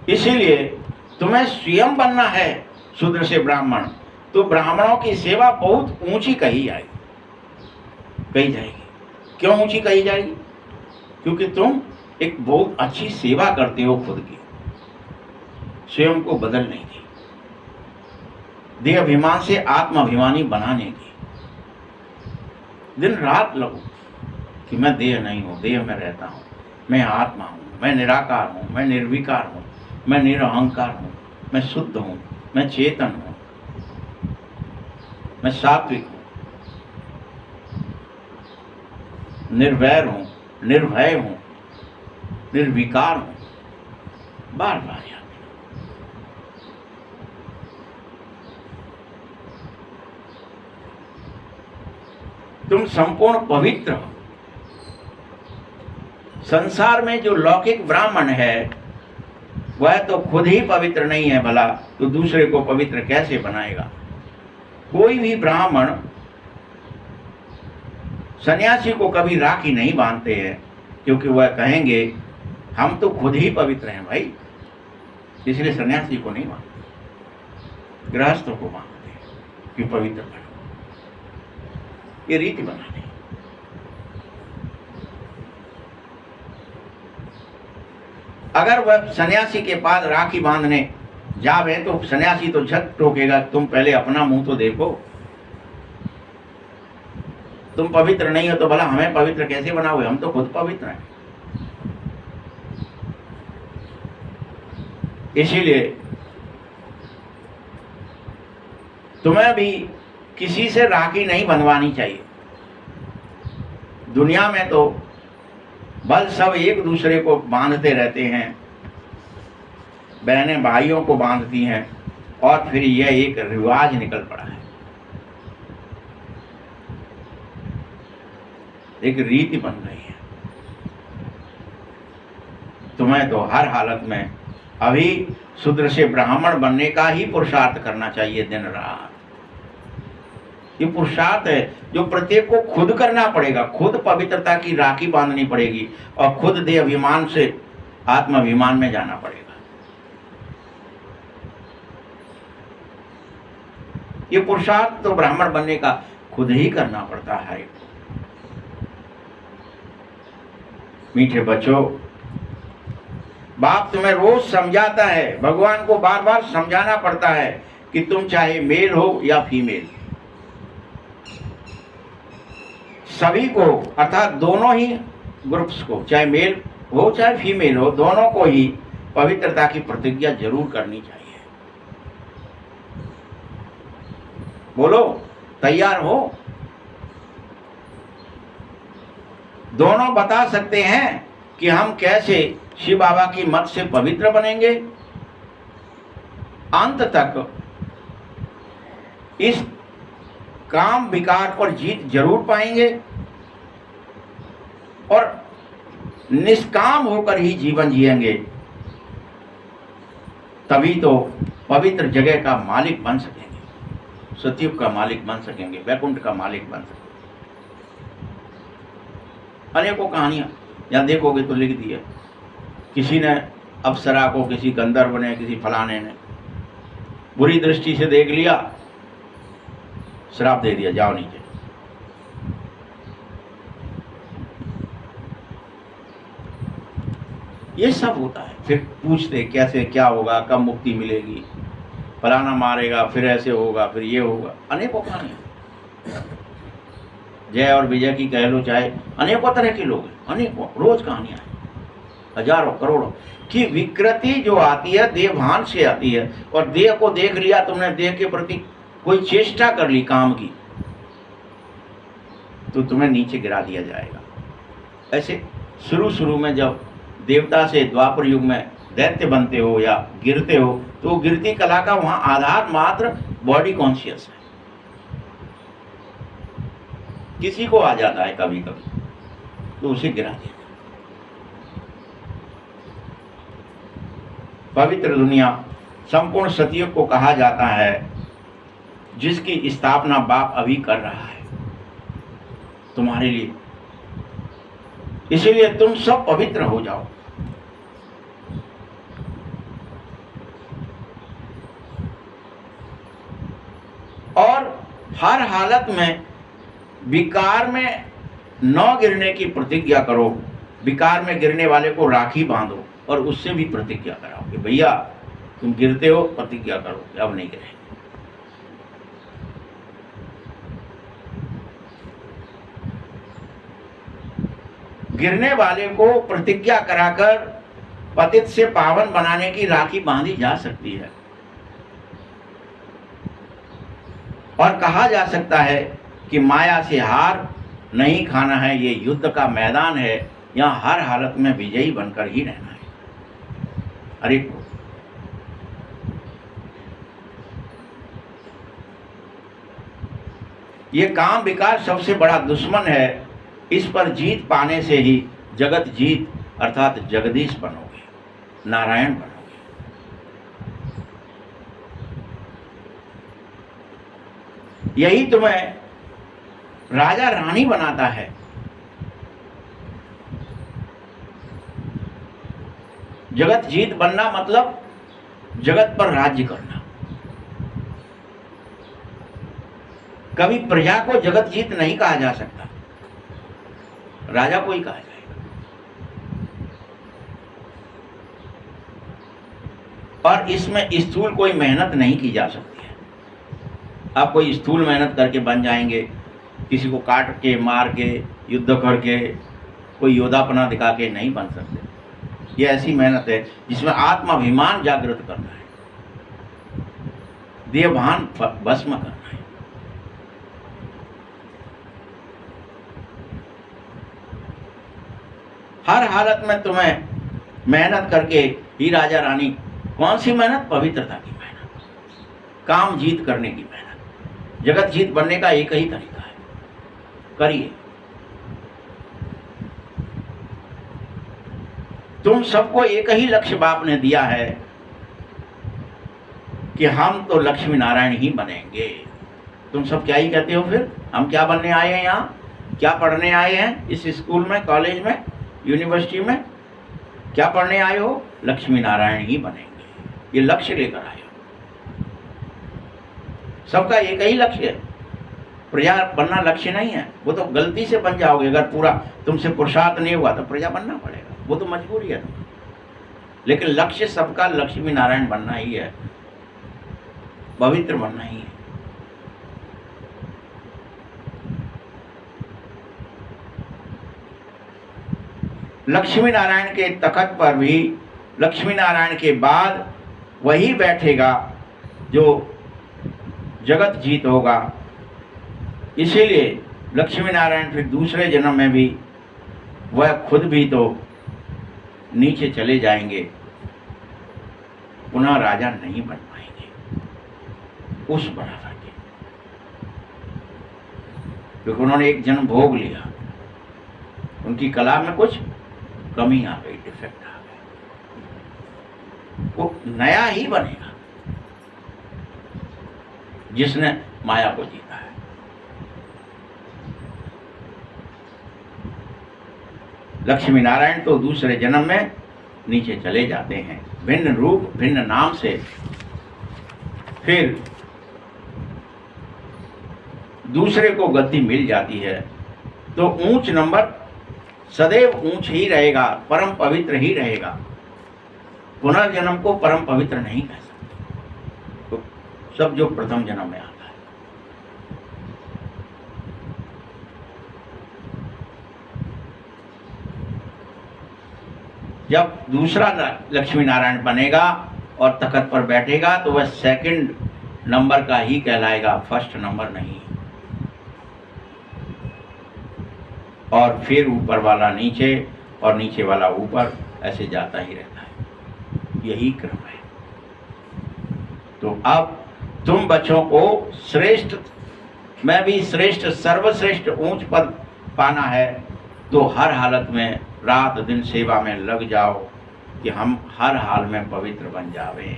इसीलिए तुम्हें स्वयं बनना है शूद्र से ब्राह्मण। तो ब्राह्मणों की सेवा बहुत ऊंची कही जाएगी। क्यों ऊंची कही जाएगी? क्योंकि तुम एक बहुत अच्छी सेवा करते हो खुद की, स्वयं को बदलने की, देहाभिमान से आत्माभिमानी बनाने की। दिन रात लगो कि मैं देह नहीं हूं, देह में रहता हूं, मैं आत्मा हूं, मैं निराकार हूं, मैं निर्विकार हूं, मैं निरअहंकार हूं, मैं शुद्ध हूं, मैं चेतन हूं, मैं सात्विक हूं, निर्वैर हूं, निर्भय हूं, निर्विकार हूं। बार बार याद। तुम संपूर्ण पवित्र हो। संसार में जो लौकिक ब्राह्मण है वह तो खुद ही पवित्र नहीं है, भला तो दूसरे को पवित्र कैसे बनाएगा? कोई भी ब्राह्मण सन्यासी को कभी राखी नहीं बांधते हैं, क्योंकि वह कहेंगे हम तो खुद ही पवित्र हैं भाई, इसलिए सन्यासी को नहीं बांधते, गृहस्थों को बांधते हैं कि पवित्र बनो। ये रीति बनानी। अगर वह सन्यासी के पास राखी बांधने जावे तो सन्यासी तो झट टोकेगा, तुम पहले अपना मुंह तो देखो, तुम पवित्र नहीं हो तो भला हमें पवित्र कैसे बनाओगे? हम तो खुद पवित्र हैं। इसीलिए तुम्हें भी किसी से राखी नहीं बंधवानी चाहिए। दुनिया में तो बल सब एक दूसरे को बांधते रहते हैं, बहनें भाइयों को बांधती हैं, और फिर यह एक रिवाज निकल पड़ा है, एक रीति बन गई है। तुम्हें तो हर हालत में अभी शूद्र से ब्राह्मण बनने का ही पुरुषार्थ करना चाहिए दिन रात। ये पुरुषार्थ है जो प्रत्येक को खुद करना पड़ेगा, खुद पवित्रता की राखी बांधनी पड़ेगी और खुद देह अभिमान से आत्माभिमान में जाना पड़ेगा। ये पुरुषार्थ तो ब्राह्मण बनने का खुद ही करना पड़ता है। मीठे बच्चों, बाप तुम्हें रोज समझाता है, भगवान को बार बार समझाना पड़ता है कि तुम चाहे मेल हो या फीमेल, सभी को अर्थात दोनों ही ग्रुप्स को, चाहे मेल हो चाहे फीमेल हो, दोनों को ही पवित्रता की प्रतिज्ञा जरूर करनी चाहिए। बोलो, तैयार हो? दोनों बता सकते हैं कि हम कैसे शिव बाबा की मत से पवित्र बनेंगे। अंत तक इस काम विकार पर जीत जरूर पाएंगे और निष्काम होकर ही जीवन जिएंगे, तभी तो पवित्र जगह का मालिक बन सकेंगे, सतयुग का मालिक बन सकेंगे, वैकुंठ का मालिक बन सकेंगे। अनेकों कहानियां यहाँ देखोगे तो लिख दी है। किसी ने अप्सरा को, किसी गंधर्व ने, किसी फलाने ने बुरी दृष्टि से देख लिया, श्राप दे दिया, जाओ नीचे। ये सब होता है। फिर पूछते कैसे क्या होगा, कब मुक्ति मिलेगी, फलाना मारेगा, फिर ऐसे होगा, फिर ये होगा। अनेकों कहानियां, जय और विजय की कह लो, चाहे अनेकों तरह के लोग हैं, अनेकों रोज कहानियां हैं, हजारों करोड़ों की विकृति जो आती है देह भान से आती है। और देह को देख लिया तुमने, देह के प्रति कोई चेष्टा कर ली काम की, तो तुम्हें नीचे गिरा दिया जाएगा। ऐसे शुरू में जब देवता से द्वापर युग में दैत्य बनते हो या गिरते हो, तो गिरती कला का वहां आधार मात्र बॉडी कॉन्शियस है। किसी को आ जाता है कभी कभी, तो उसे गिरा दिया। पवित्र दुनिया संपूर्ण सतयुग को कहा जाता है, जिसकी स्थापना बाप अभी कर रहा है तुम्हारे लिए। इसीलिए तुम सब पवित्र हो जाओ। और हर हालत में विकार में न गिरने की प्रतिज्ञा करो। विकार में गिरने वाले को राखी बांधो और उससे भी प्रतिज्ञा कराओ कि भैया तुम गिरते हो, प्रतिज्ञा करो कि अब नहीं गिरेंगे। गिरने वाले को प्रतिज्ञा कराकर पतित से पावन बनाने की राखी बांधी जा सकती है। और कहा जा सकता है कि माया से हार नहीं खाना है, ये युद्ध का मैदान है, यहाँ हर हालत में विजयी बनकर ही रहना है। अरे ये काम विकार सबसे बड़ा दुश्मन है। इस पर जीत पाने से ही जगत जीत अर्थात जगदीश बनोगे, नारायण बनोगे। यही तुम्हें राजा रानी बनाता है। जगत जीत बनना मतलब जगत पर राज्य करना। कभी प्रजा को जगत जीत नहीं कहा जा सकता, राजा को ही कहा जाएगा। और इसमें स्थूल कोई मेहनत नहीं की जा सकती है। आप कोई स्थूल मेहनत करके बन जाएंगे, किसी को काट के मार के युद्ध करके कोई योद्धापना दिखा के नहीं बन सकते। ये ऐसी मेहनत है जिसमें आत्माभिमान जागृत करना है, देहभान भस्म करना है। हर हालत में तुम्हें मेहनत करके ही राजा रानी। कौन सी मेहनत? पवित्रता की मेहनत, काम जीत करने की मेहनत। जगत जीत बनने का एक ही तरीका है, करिए। तुम सबको एक ही लक्ष्य बाप ने दिया है कि हम तो लक्ष्मी नारायण ही बनेंगे। तुम सब क्या ही कहते हो फिर? हम क्या बनने आए हैं यहाँ? क्या पढ़ने आए हैं इस स्कूल में, कॉलेज में, यूनिवर्सिटी में? क्या पढ़ने आए हो? लक्ष्मी नारायण ही बनेंगे, ये लक्ष्य लेकर आए हो। सबका एक ही लक्ष्य है। प्रजा बनना लक्ष्य नहीं है, वो तो गलती से बन जाओगे। अगर पूरा तुमसे पुरुषार्थ नहीं हुआ तो प्रजा बनना पड़ेगा, वो तो मजबूरी है। लेकिन लक्ष्य सबका लक्ष्मी नारायण बनना ही है, पवित्र बनना ही है। लक्ष्मी नारायण के तखत पर भी लक्ष्मी नारायण के बाद वही बैठेगा जो जगत जीत होगा। इसीलिए लक्ष्मी नारायण फिर दूसरे जन्म में भी वह खुद भी तो नीचे चले जाएंगे, पुनः राजा नहीं बन पाएंगे उस बराबर के, क्योंकि उन्होंने एक जन्म भोग लिया। उनकी कला में कुछ कमी आ गई, डिफेक्ट आ गया। वो नया ही बनेगा जिसने माया को जीता है। लक्ष्मी नारायण तो दूसरे जन्म में नीचे चले जाते हैं, भिन्न रूप भिन्न नाम से। फिर दूसरे को गद्दी मिल जाती है तो ऊंच नंबर सदैव ऊंच ही रहेगा, परम पवित्र ही रहेगा। पुनर्जन्म को परम पवित्र नहीं कह सकते। तो सब जो प्रथम जन्म में आता है, जब दूसरा लक्ष्मी नारायण बनेगा और तखत पर बैठेगा तो वह सेकंड नंबर का ही कहलाएगा, फर्स्ट नंबर नहीं। और फिर ऊपर वाला नीचे और नीचे वाला ऊपर, ऐसे जाता ही रहता है, यही क्रम है। तो अब तुम बच्चों को श्रेष्ठ, मैं भी श्रेष्ठ, सर्वश्रेष्ठ ऊंच पद पाना है तो हर हालत में रात दिन सेवा में लग जाओ कि हम हर हाल में पवित्र बन जावे,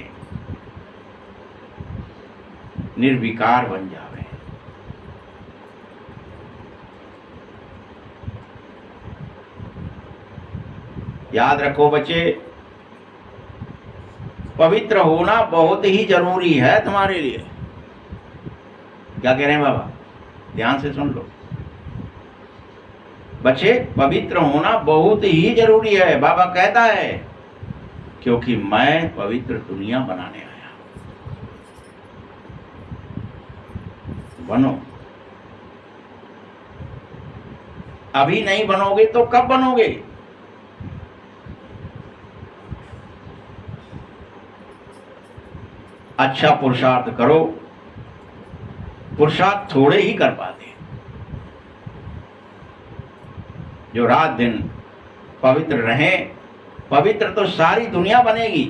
निर्विकार बन जावे। याद रखो बच्चे, पवित्र होना बहुत ही जरूरी है तुम्हारे लिए। क्या कह रहे हैं बाबा? ध्यान से सुन लो बच्चे, पवित्र होना बहुत ही जरूरी है। बाबा कहता है क्योंकि मैं पवित्र दुनिया बनाने आया। बनो, अभी नहीं बनोगे तो कब बनोगे? अच्छा पुरुषार्थ करो। पुरुषार्थ थोड़े ही कर पाते, जो रात दिन पवित्र रहें। पवित्र तो सारी दुनिया बनेगी।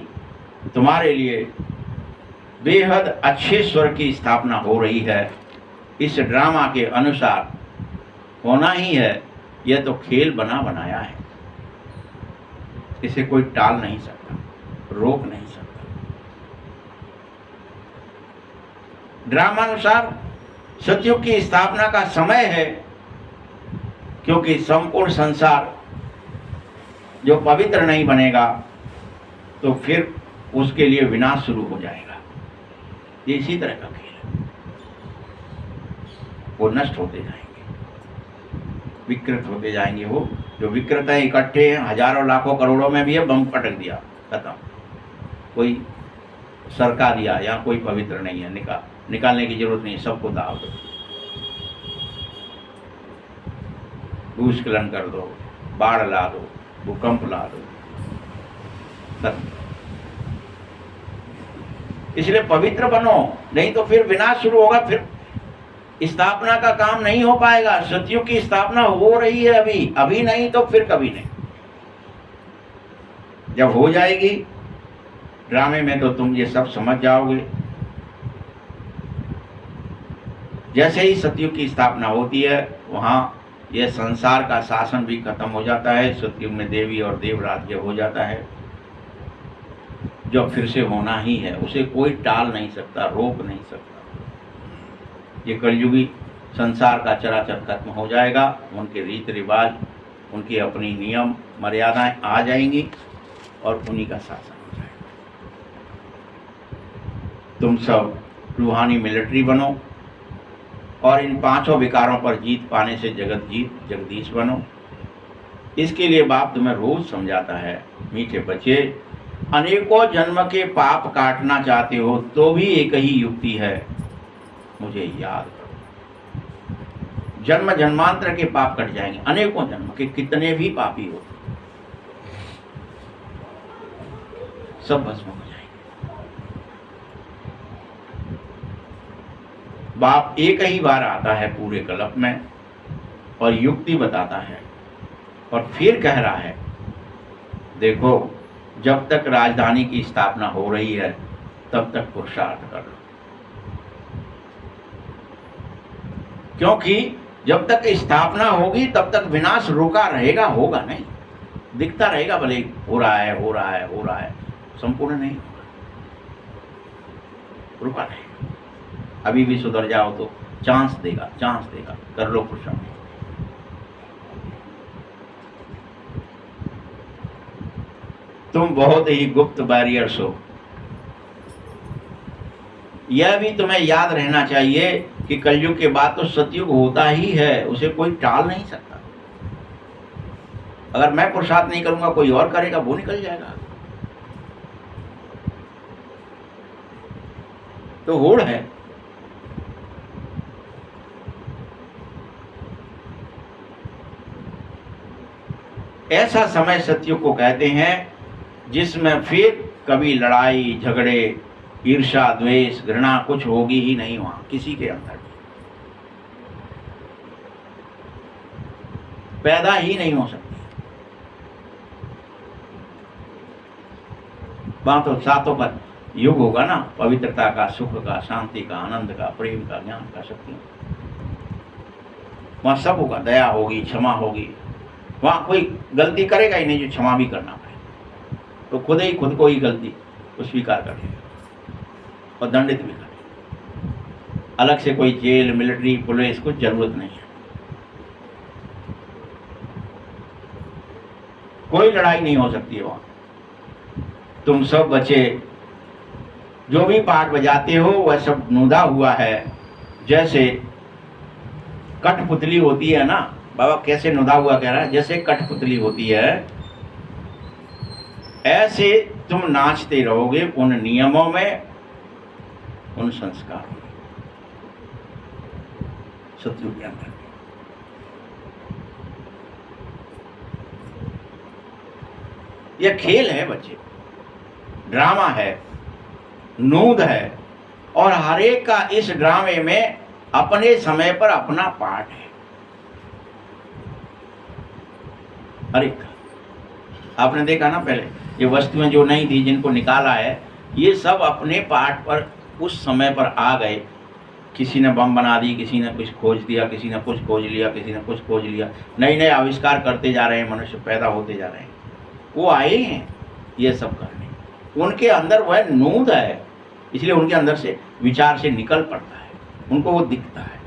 तुम्हारे लिए बेहद अच्छे स्वर की स्थापना हो रही है, इस ड्रामा के अनुसार होना ही है। यह तो खेल बना बनाया है, इसे कोई टाल नहीं सकता, रोक नहीं सकता। ड्रामानुसार सतयुग की स्थापना का समय है, क्योंकि संपूर्ण संसार जो पवित्र नहीं बनेगा तो फिर उसके लिए विनाश शुरू हो जाएगा। ये इसी तरह का खेल है, वो नष्ट होते जाएंगे, विकृत होते जाएंगे। वो जो विकृत है, इकट्ठे हैं, हजारों लाखों करोड़ों में भी है, बम पटक दिया, खत्म। कोई सरका दिया, यहाँ कोई पवित्र नहीं है, निकालने की जरूरत नहीं, सबको दाव दो, भूस्खलन कर दो, बाढ़ ला दो, भूकंप ला दो, खत्म। इसलिए पवित्र बनो, नहीं तो फिर विनाश शुरू होगा, फिर स्थापना का काम नहीं हो पाएगा। सतयुग की स्थापना हो रही है अभी, अभी नहीं तो फिर कभी नहीं। जब हो जाएगी ड्रामे में तो तुम ये सब समझ जाओगे। जैसे ही सतयुग की स्थापना होती है, वहां यह संसार का शासन भी खत्म हो जाता है, सतयुग में देवी और देव राज्य हो जाता है, जो फिर से होना ही है, उसे कोई टाल नहीं सकता, रोक नहीं सकता। ये कलयुगी संसार का चराचर खत्म हो जाएगा, उनके रीति रिवाज, उनकी अपनी नियम मर्यादाएं आ जाएंगी और उन्हीं का शासन हो जाएगा। तुम सब रूहानी मिलिट्री बनो और इन पांचों विकारों पर जीत पाने से जगदीश बनो। इसके लिए बाप तुम्हें रोज समझाता है, मीठे बच्चे, अनेकों जन्म के पाप काटना चाहते हो तो भी एक ही युक्ति है, मुझे याद करो। जन्म जन्मांतर के पाप कट जाएंगे, अनेकों जन्म के कितने भी पापी हो सब भस्म हो जाएंगे। बाप एक ही बार आता है पूरे कल्प में और युक्ति बताता है और फिर कह रहा है, देखो जब तक राजधानी की स्थापना हो रही है तब तक पुरुषार्थ कर लो, क्योंकि जब तक स्थापना होगी तब तक विनाश रुका रहेगा, होगा नहीं, दिखता रहेगा, भले हो रहा है हो रहा है हो रहा है, संपूर्ण नहीं होगा, रुका रहेगा। अभी भी सुधर जाओ तो चांस देगा, कर लो पुरुषार्थ। तुम बहुत ही गुप्त बैरियर्स हो, यह भी तुम्हें याद रहना चाहिए कि कलयुग के बाद तो सतयुग होता ही है, उसे कोई टाल नहीं सकता। अगर मैं पुरुषार्थ नहीं करूंगा कोई और करेगा, वो निकल जाएगा, तो होड़ है। ऐसा समय सतयुग को कहते हैं जिसमें फिर कभी लड़ाई झगड़े, ईर्ष्या द्वेष घृणा कुछ होगी ही नहीं, वहां किसी के अंदर पैदा ही नहीं हो सकती। वहां तो सातों का युग होगा ना, पवित्रता का, सुख का, शांति का, आनंद का, प्रेम का, ज्ञान का, शक्ति, वहां सब होगा, दया होगी, क्षमा होगी, वहां कोई गलती करेगा ही नहीं जो क्षमा भी करना पड़े, तो खुद को ही गलती को स्वीकार कर लेगा और दंडित भी करेगा। अलग से कोई जेल, मिलिट्री, पुलिस कुछ जरूरत नहीं है, कोई लड़ाई नहीं हो सकती है वहां। तुम सब बच्चे जो भी पाठ बजाते हो वह सब नुदा हुआ है, जैसे कठपुतली होती है ना, बाबा कैसे नुदा हुआ कह रहा है, जैसे कठपुतली होती है ऐसे तुम नाचते रहोगे उन नियमों में, उन संस्कारों में, सतयुग के अंदर। यह खेल है बच्चे, ड्रामा है, नूद है, और हर एक का इस ड्रामे में अपने समय पर अपना पार्ट है। हर एक आपने देखा ना, पहले ये वस्तुएं जो नहीं थी जिनको निकाला है, ये सब अपने पार्ट पर उस समय पर आ गए। किसी ने बम बना दी, किसी ने कुछ खोज दिया, किसी ने कुछ खोज लिया, किसी ने कुछ खोज लिया, नए नए आविष्कार करते जा रहे हैं, मनुष्य पैदा होते जा रहे हैं, वो आए हैं ये सब करने। उनके अंदर वह नूद है, इसलिए उनके अंदर से विचार से निकल पड़ता है, उनको वो दिखता है,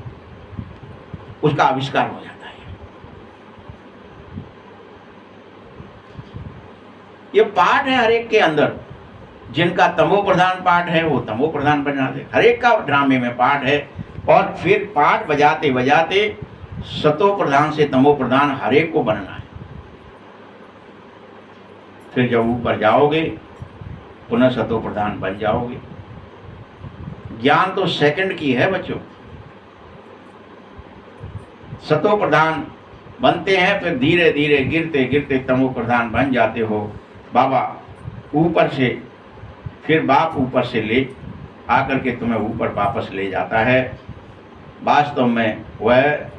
उसका आविष्कार हो जाता है। ये पाठ है हर एक के अंदर, जिनका तमो प्रधान पाठ है वो तमो प्रधान बना दे, हर एक का ड्रामे में पाठ है। और फिर पाठ बजाते बजाते सतो प्रधान से तमो प्रधान हर एक को बनना है। फिर जब ऊपर जाओगे पुनः सतो प्रधान बन जाओगे। ज्ञान तो सेकंड की है बच्चों, सतो प्रधान बनते हैं, फिर धीरे धीरे गिरते गिरते तमो प्रधान बन जाते हो। बाबा ऊपर से, फिर बाप ऊपर से ले आकर के तुम्हें ऊपर वापस ले जाता है। वास्तव में वह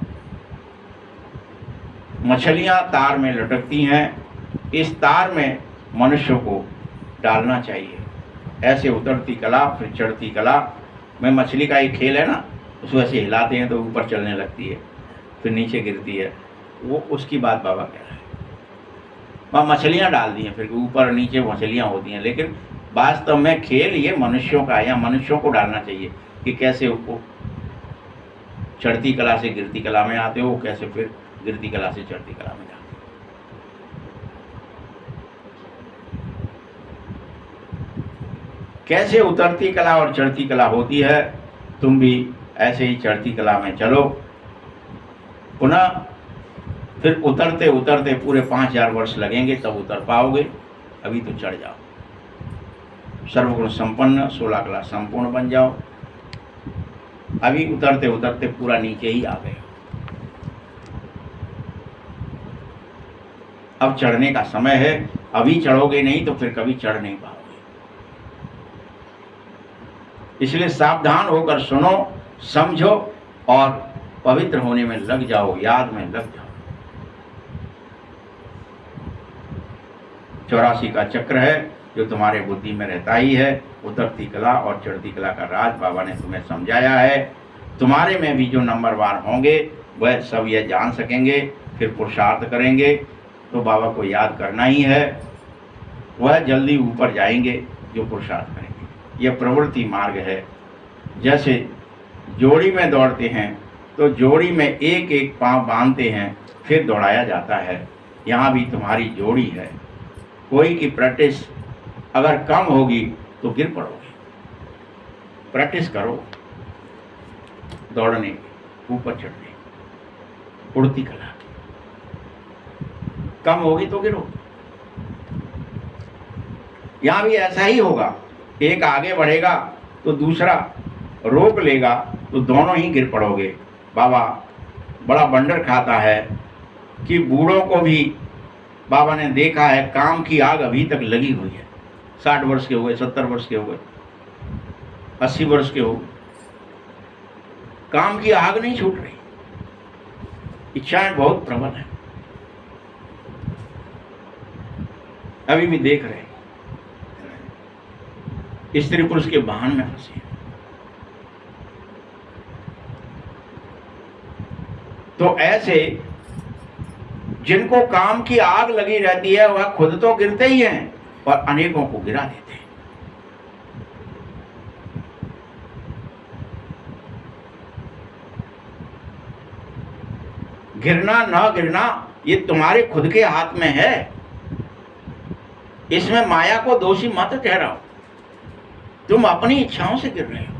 मछलियां तार में लटकती हैं, इस तार में मनुष्य को डालना चाहिए। ऐसे उतरती कला फिर चढ़ती कला में, मछली का एक खेल है ना, उसको ऐसे हिलाते हैं तो ऊपर चलने लगती है, फिर नीचे गिरती है। वो उसकी बात बाबा कह रहे हैं। वहाँ मछलियाँ डाल दी हैं, फिर ऊपर नीचे मछलियाँ होती हैं, लेकिन वास्तव में खेल ये मनुष्यों का है, या मनुष्यों को डालना चाहिए कि कैसे वो चढ़ती कला से गिरती कला में आते हो, कैसे फिर गिरती कला से चढ़ती कला में जाते हो। कैसे उतरती कला और चढ़ती कला होती है, तुम भी ऐसे ही चढ़ती कला में चलो। पुनः फिर उतरते उतरते पूरे 5000 वर्ष लगेंगे, तब उतर पाओगे। अभी तो चढ़ जाओ, सर्वगुण संपन्न 16 कला संपूर्ण बन जाओ। अभी उतरते उतरते पूरा नीचे ही आ गए। अब चढ़ने का समय है, अभी चढ़ोगे नहीं तो फिर कभी चढ़ नहीं पाओगे। इसलिए सावधान होकर सुनो, समझो और पवित्र होने में लग जाओ, याद में लग जाओ। 84 का चक्र है जो तुम्हारे बुद्धि में रहता ही है। उतरती कला और चढ़ती कला का राज बाबा ने तुम्हें समझाया है। तुम्हारे में भी जो नंबरवार होंगे वह सब यह जान सकेंगे, फिर पुरुषार्थ करेंगे। तो बाबा को याद करना ही है, वह जल्दी ऊपर जाएंगे जो पुरुषार्थ करेंगे। यह प्रवृत्ति मार्ग है। जैसे जोड़ी में दौड़ते हैं तो जोड़ी में एक एक पांव बांधते हैं, फिर दौड़ाया जाता है। यहाँ भी तुम्हारी जोड़ी है। कोई की प्रैक्टिस अगर कम होगी तो गिर पड़ोगे। प्रैक्टिस करो दौड़ने की, ऊपर चढ़ने की, उड़ती कला की। कम होगी तो गिरो। यहाँ भी ऐसा ही होगा, एक आगे बढ़ेगा तो दूसरा रोक लेगा, तो दोनों ही गिर पड़ोगे। बाबा बड़ा बंडर खाता है कि बूढ़ों को भी बाबा ने देखा है, काम की आग अभी तक लगी हुई है। 60 वर्ष के हो गए, 70 वर्ष के हो गए, 80 वर्ष के हो गए, काम की आग नहीं छूट रही। इच्छाएं बहुत प्रबल है। अभी भी देख रहे हैं स्त्री पुरुष के वाहन में फंसे। तो ऐसे जिनको काम की आग लगी रहती है वह खुद तो गिरते ही हैं और अनेकों को गिरा देते हैं। गिरना ना गिरना ये तुम्हारे खुद के हाथ में है। इसमें माया को दोषी मत ठहराओ। तुम अपनी इच्छाओं से गिर रहे हो।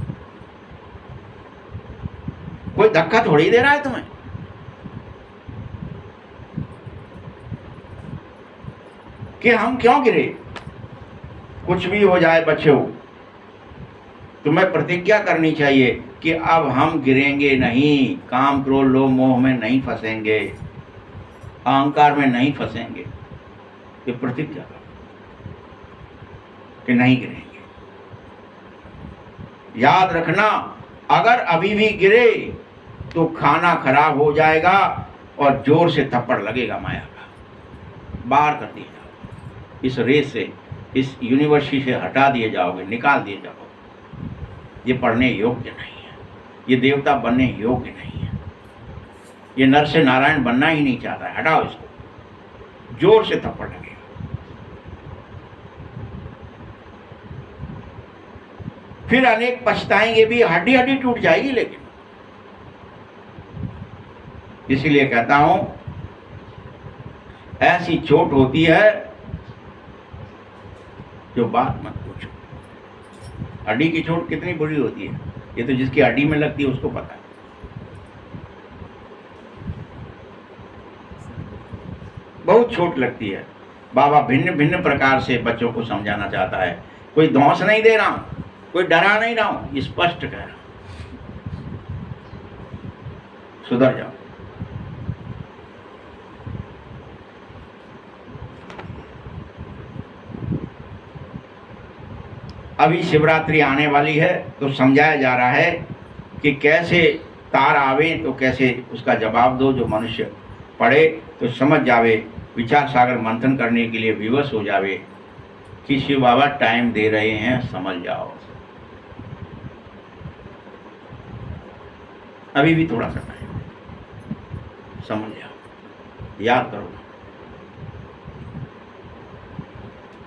कोई धक्का थोड़ी दे रहा है तुम्हें। कि हम क्यों गिरे। कुछ भी हो जाए बच्चों, तुम्हें प्रतिज्ञा करनी चाहिए कि अब हम गिरेंगे नहीं, काम क्रोध लोभ मोह में नहीं फंसेंगे, अहंकार में नहीं फंसेंगे। ये प्रतिज्ञा करो कि नहीं गिरेंगे। याद रखना, अगर अभी भी गिरे तो खाना खराब हो जाएगा और जोर से थप्पड़ लगेगा माया का। बाहर कर दिया जाओ इस रेस से, इस यूनिवर्सिटी से हटा दिए जाओगे, निकाल दिए जाओगे। ये पढ़ने योग्य नहीं है, ये देवता बनने योग्य नहीं है, ये नर से नारायण बनना ही नहीं चाहता है। हटाओ इसको। जोर से थप्पड़ लगेगा। फिर अनेक पछताएंगे भी, हड्डी हड्डी टूट जाएगी। लेकिन इसीलिए कहता हूं, ऐसी चोट होती है जो बात मत पूछो। हड्डी की चोट कितनी बुरी होती है, ये तो जिसकी हड्डी में लगती है उसको पता है। बहुत चोट लगती है। बाबा भिन्न भिन्न प्रकार से बच्चों को समझाना चाहता है। कोई धौंस नहीं दे रहा हूं, कोई डरा नहीं रहा हूं, स्पष्ट कह रहा हूं, सुधर जाओ। अभी शिवरात्रि आने वाली है तो समझाया जा रहा है कि कैसे तार आवे तो कैसे उसका जवाब दो। जो मनुष्य पढ़े तो समझ जावे, विचार सागर मंथन करने के लिए विवश हो जावे कि शिव बाबा टाइम दे रहे हैं, समझ जाओ। अभी भी थोड़ा सा टाइम, समझ जाओ। याद करो।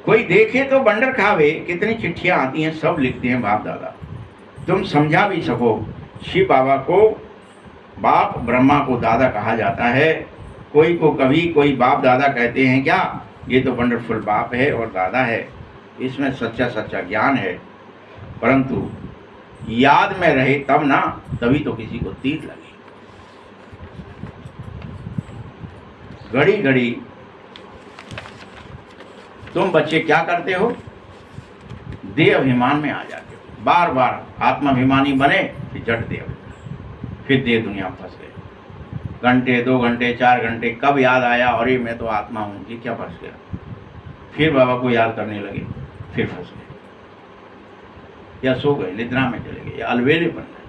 कोई देखे तो बंडर खावे, कितनी चिट्ठियां आती हैं, सब लिखते हैं बाप दादा। तुम समझा भी सको, शिव बाबा को बाप, ब्रह्मा को दादा कहा जाता है। कोई को कभी कोई बाप दादा कहते हैं क्या? ये तो वंडरफुल बाप है और दादा है, इसमें सच्चा सच्चा ज्ञान है। परंतु याद में रहे तब ना, तभी तो किसी को तीर लगे। घड़ी घड़ी तुम बच्चे क्या करते हो? देह अभिमान में आ जाते हो, बार बार आत्माभिमानी बने, फिर जट देह, फिर देह दुनिया फंस गए। घंटे, 2 घंटे, 4 घंटे, कब याद आया अरे मैं तो आत्मा हूँ, ये क्या फंस गया। फिर बाबा को याद करने लगे, फिर फंस गए, या सो गए, निद्रा में चले गए, या अलवेले बन गए।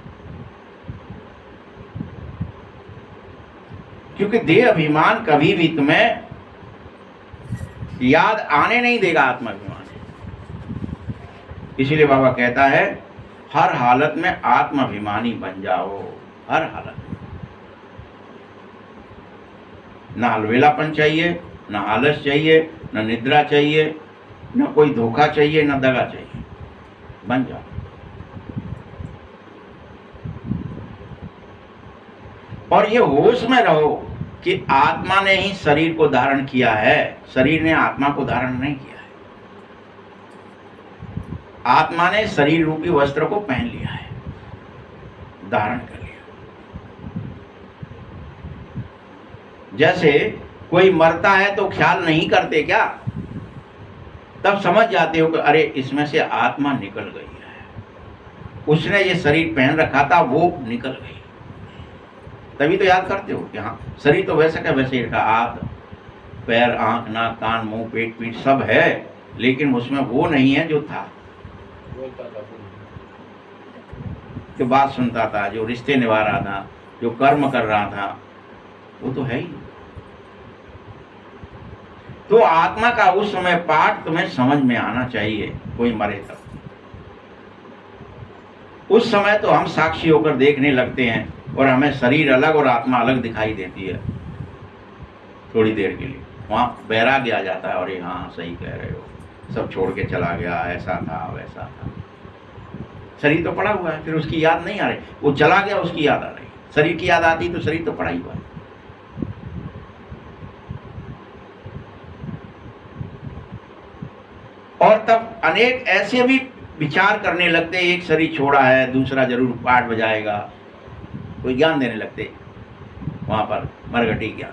क्योंकि देह अभिमान कभी भी तुम्हें याद आने नहीं देगा, आत्माभिमान। इसीलिए बाबा कहता है हर हालत में आत्माभिमानी बन जाओ, हर हालत में। ना अलवेलापन चाहिए, ना आलस चाहिए, ना निद्रा चाहिए, ना कोई धोखा चाहिए, ना दगा चाहिए, बन जाओ। और ये होश में रहो कि आत्मा ने ही शरीर को धारण किया है, शरीर ने आत्मा को धारण नहीं किया है। आत्मा ने शरीर रूपी वस्त्र को पहन लिया है, धारण कर लिया। जैसे कोई मरता है तो ख्याल नहीं करते क्या? तब समझ जाते हो कि अरे इसमें से आत्मा निकल गई है, उसने ये शरीर पहन रखा था वो निकल गई। तभी तो याद करते हो कि हाँ शरीर तो वैसे का वैसे ही रखा, हाथ पैर आंख नाक कान मुंह पेट पीठ सब है, लेकिन उसमें वो नहीं है जो था, जो बात सुनता था, जो रिश्ते निभा रहा था, जो कर्म कर रहा था, वो तो है ही। तो आत्मा का उस समय पाठ तुम्हें समझ में आना चाहिए, कोई मरे तब। उस समय तो हम साक्षी होकर देखने लगते हैं और हमें शरीर अलग और आत्मा अलग दिखाई देती है थोड़ी देर के लिए। वहाँ वैराग्य आ जाता है, और ये हाँ सही कह रहे हो, सब छोड़ के चला गया, ऐसा था वैसा था। शरीर तो पड़ा हुआ है, फिर उसकी याद नहीं आ रही, वो चला गया उसकी याद आ रही। शरीर की याद आती तो शरीर तो पड़ा ही हुआ है। और तब अनेक ऐसे भी विचार करने लगते, एक शरीर छोड़ा है दूसरा जरूर पाठ बजाएगा, कोई ज्ञान देने लगते वहां पर, मरघटी ज्ञान।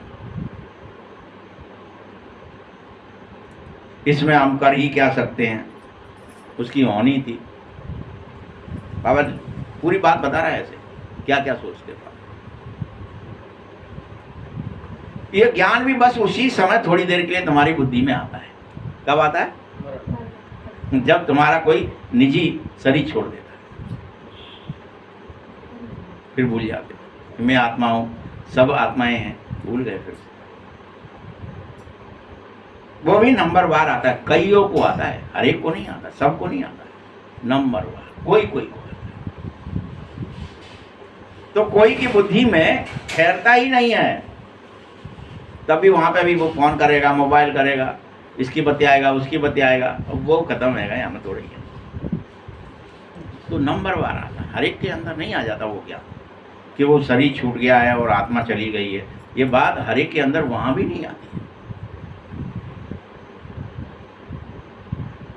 इसमें हम कर ही क्या सकते हैं, उसकी होनी थी। बाबा पूरी बात बता रहा है ऐसे, क्या क्या सोचते थे। ये ज्ञान भी बस उसी समय थोड़ी देर के लिए तुम्हारी बुद्धि में आता है। कब आता है? जब तुम्हारा कोई निजी शरीर छोड़ देता है, फिर भूल जाते कि मैं आत्मा हूं, सब आत्माएं हैं, भूल गए फिर। वो भी नंबर वार आता है, कईयों को आता है, हर एक को नहीं आता, सबको नहीं आता है, नंबर वार, कोई कोई को। तो कोई की बुद्धि में ठहरता ही नहीं है, तभी वहां पे भी वो फोन करेगा, मोबाइल करेगा, इसकी बतियाएगा उसकी बतियाएगा, अब वो खत्म है यहाँ में थोड़ी है। तो नंबर वार आता है, हर एक के अंदर नहीं आ जाता वो क्या कि वो शरीर छूट गया है और आत्मा चली गई है। ये बात हर एक के अंदर वहां भी नहीं आती है।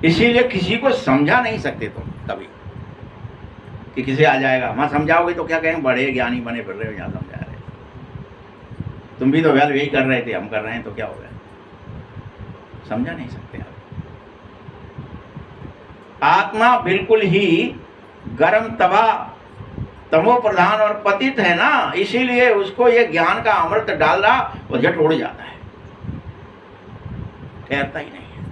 इसीलिए किसी को समझा नहीं सकते तुम कभी कि किसे आ जाएगा। वहां समझाओगे तो क्या कहेंगे, बड़े ज्ञानी बने फिर रहे हो, यहाँ समझा रहे। तुम भी तो व्याल यही कर रहे थे, हम कर रहे हैं, तो क्या हो गया? समझा नहीं सकते आप। आत्मा बिल्कुल ही गर्म तवा, तमो प्रधान और पतित है ना, इसीलिए उसको ये ज्ञान का अमृत डाल रहा और झट उड़ जाता है, ठहरता ही नहीं है।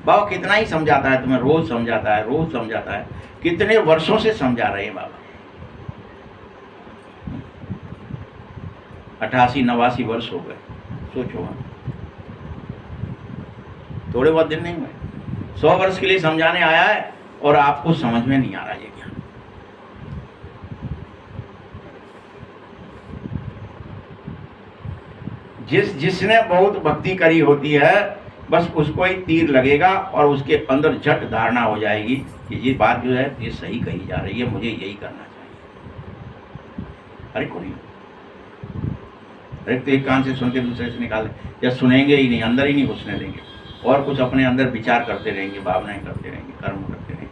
बाबा कितना ही समझाता है तुम्हें, रोज समझाता है, रोज समझाता है, कितने वर्षों से समझा रहे हैं बाबा। 88-89 वर्ष हो गए, सोचो। थोड़े बहुत दिन नहीं हुए, 100 वर्ष के लिए समझाने आया है और आपको समझ में नहीं आ रहा ये ज्ञान। जिसने बहुत भक्ति करी होती है बस उसको ही तीर लगेगा और उसके अंदर झट धारणा हो जाएगी कि ये बात जो है ये सही कही जा रही है, मुझे यही करना चाहिए। अरे कोई अरे तो एक कान से सुन के दूसरे से निकाल या सुनेंगे ही नहीं, अंदर ही नहीं घुसने देंगे और कुछ अपने अंदर विचार करते रहेंगे, भावनाएं करते रहेंगे, कर्म करते रहेंगे।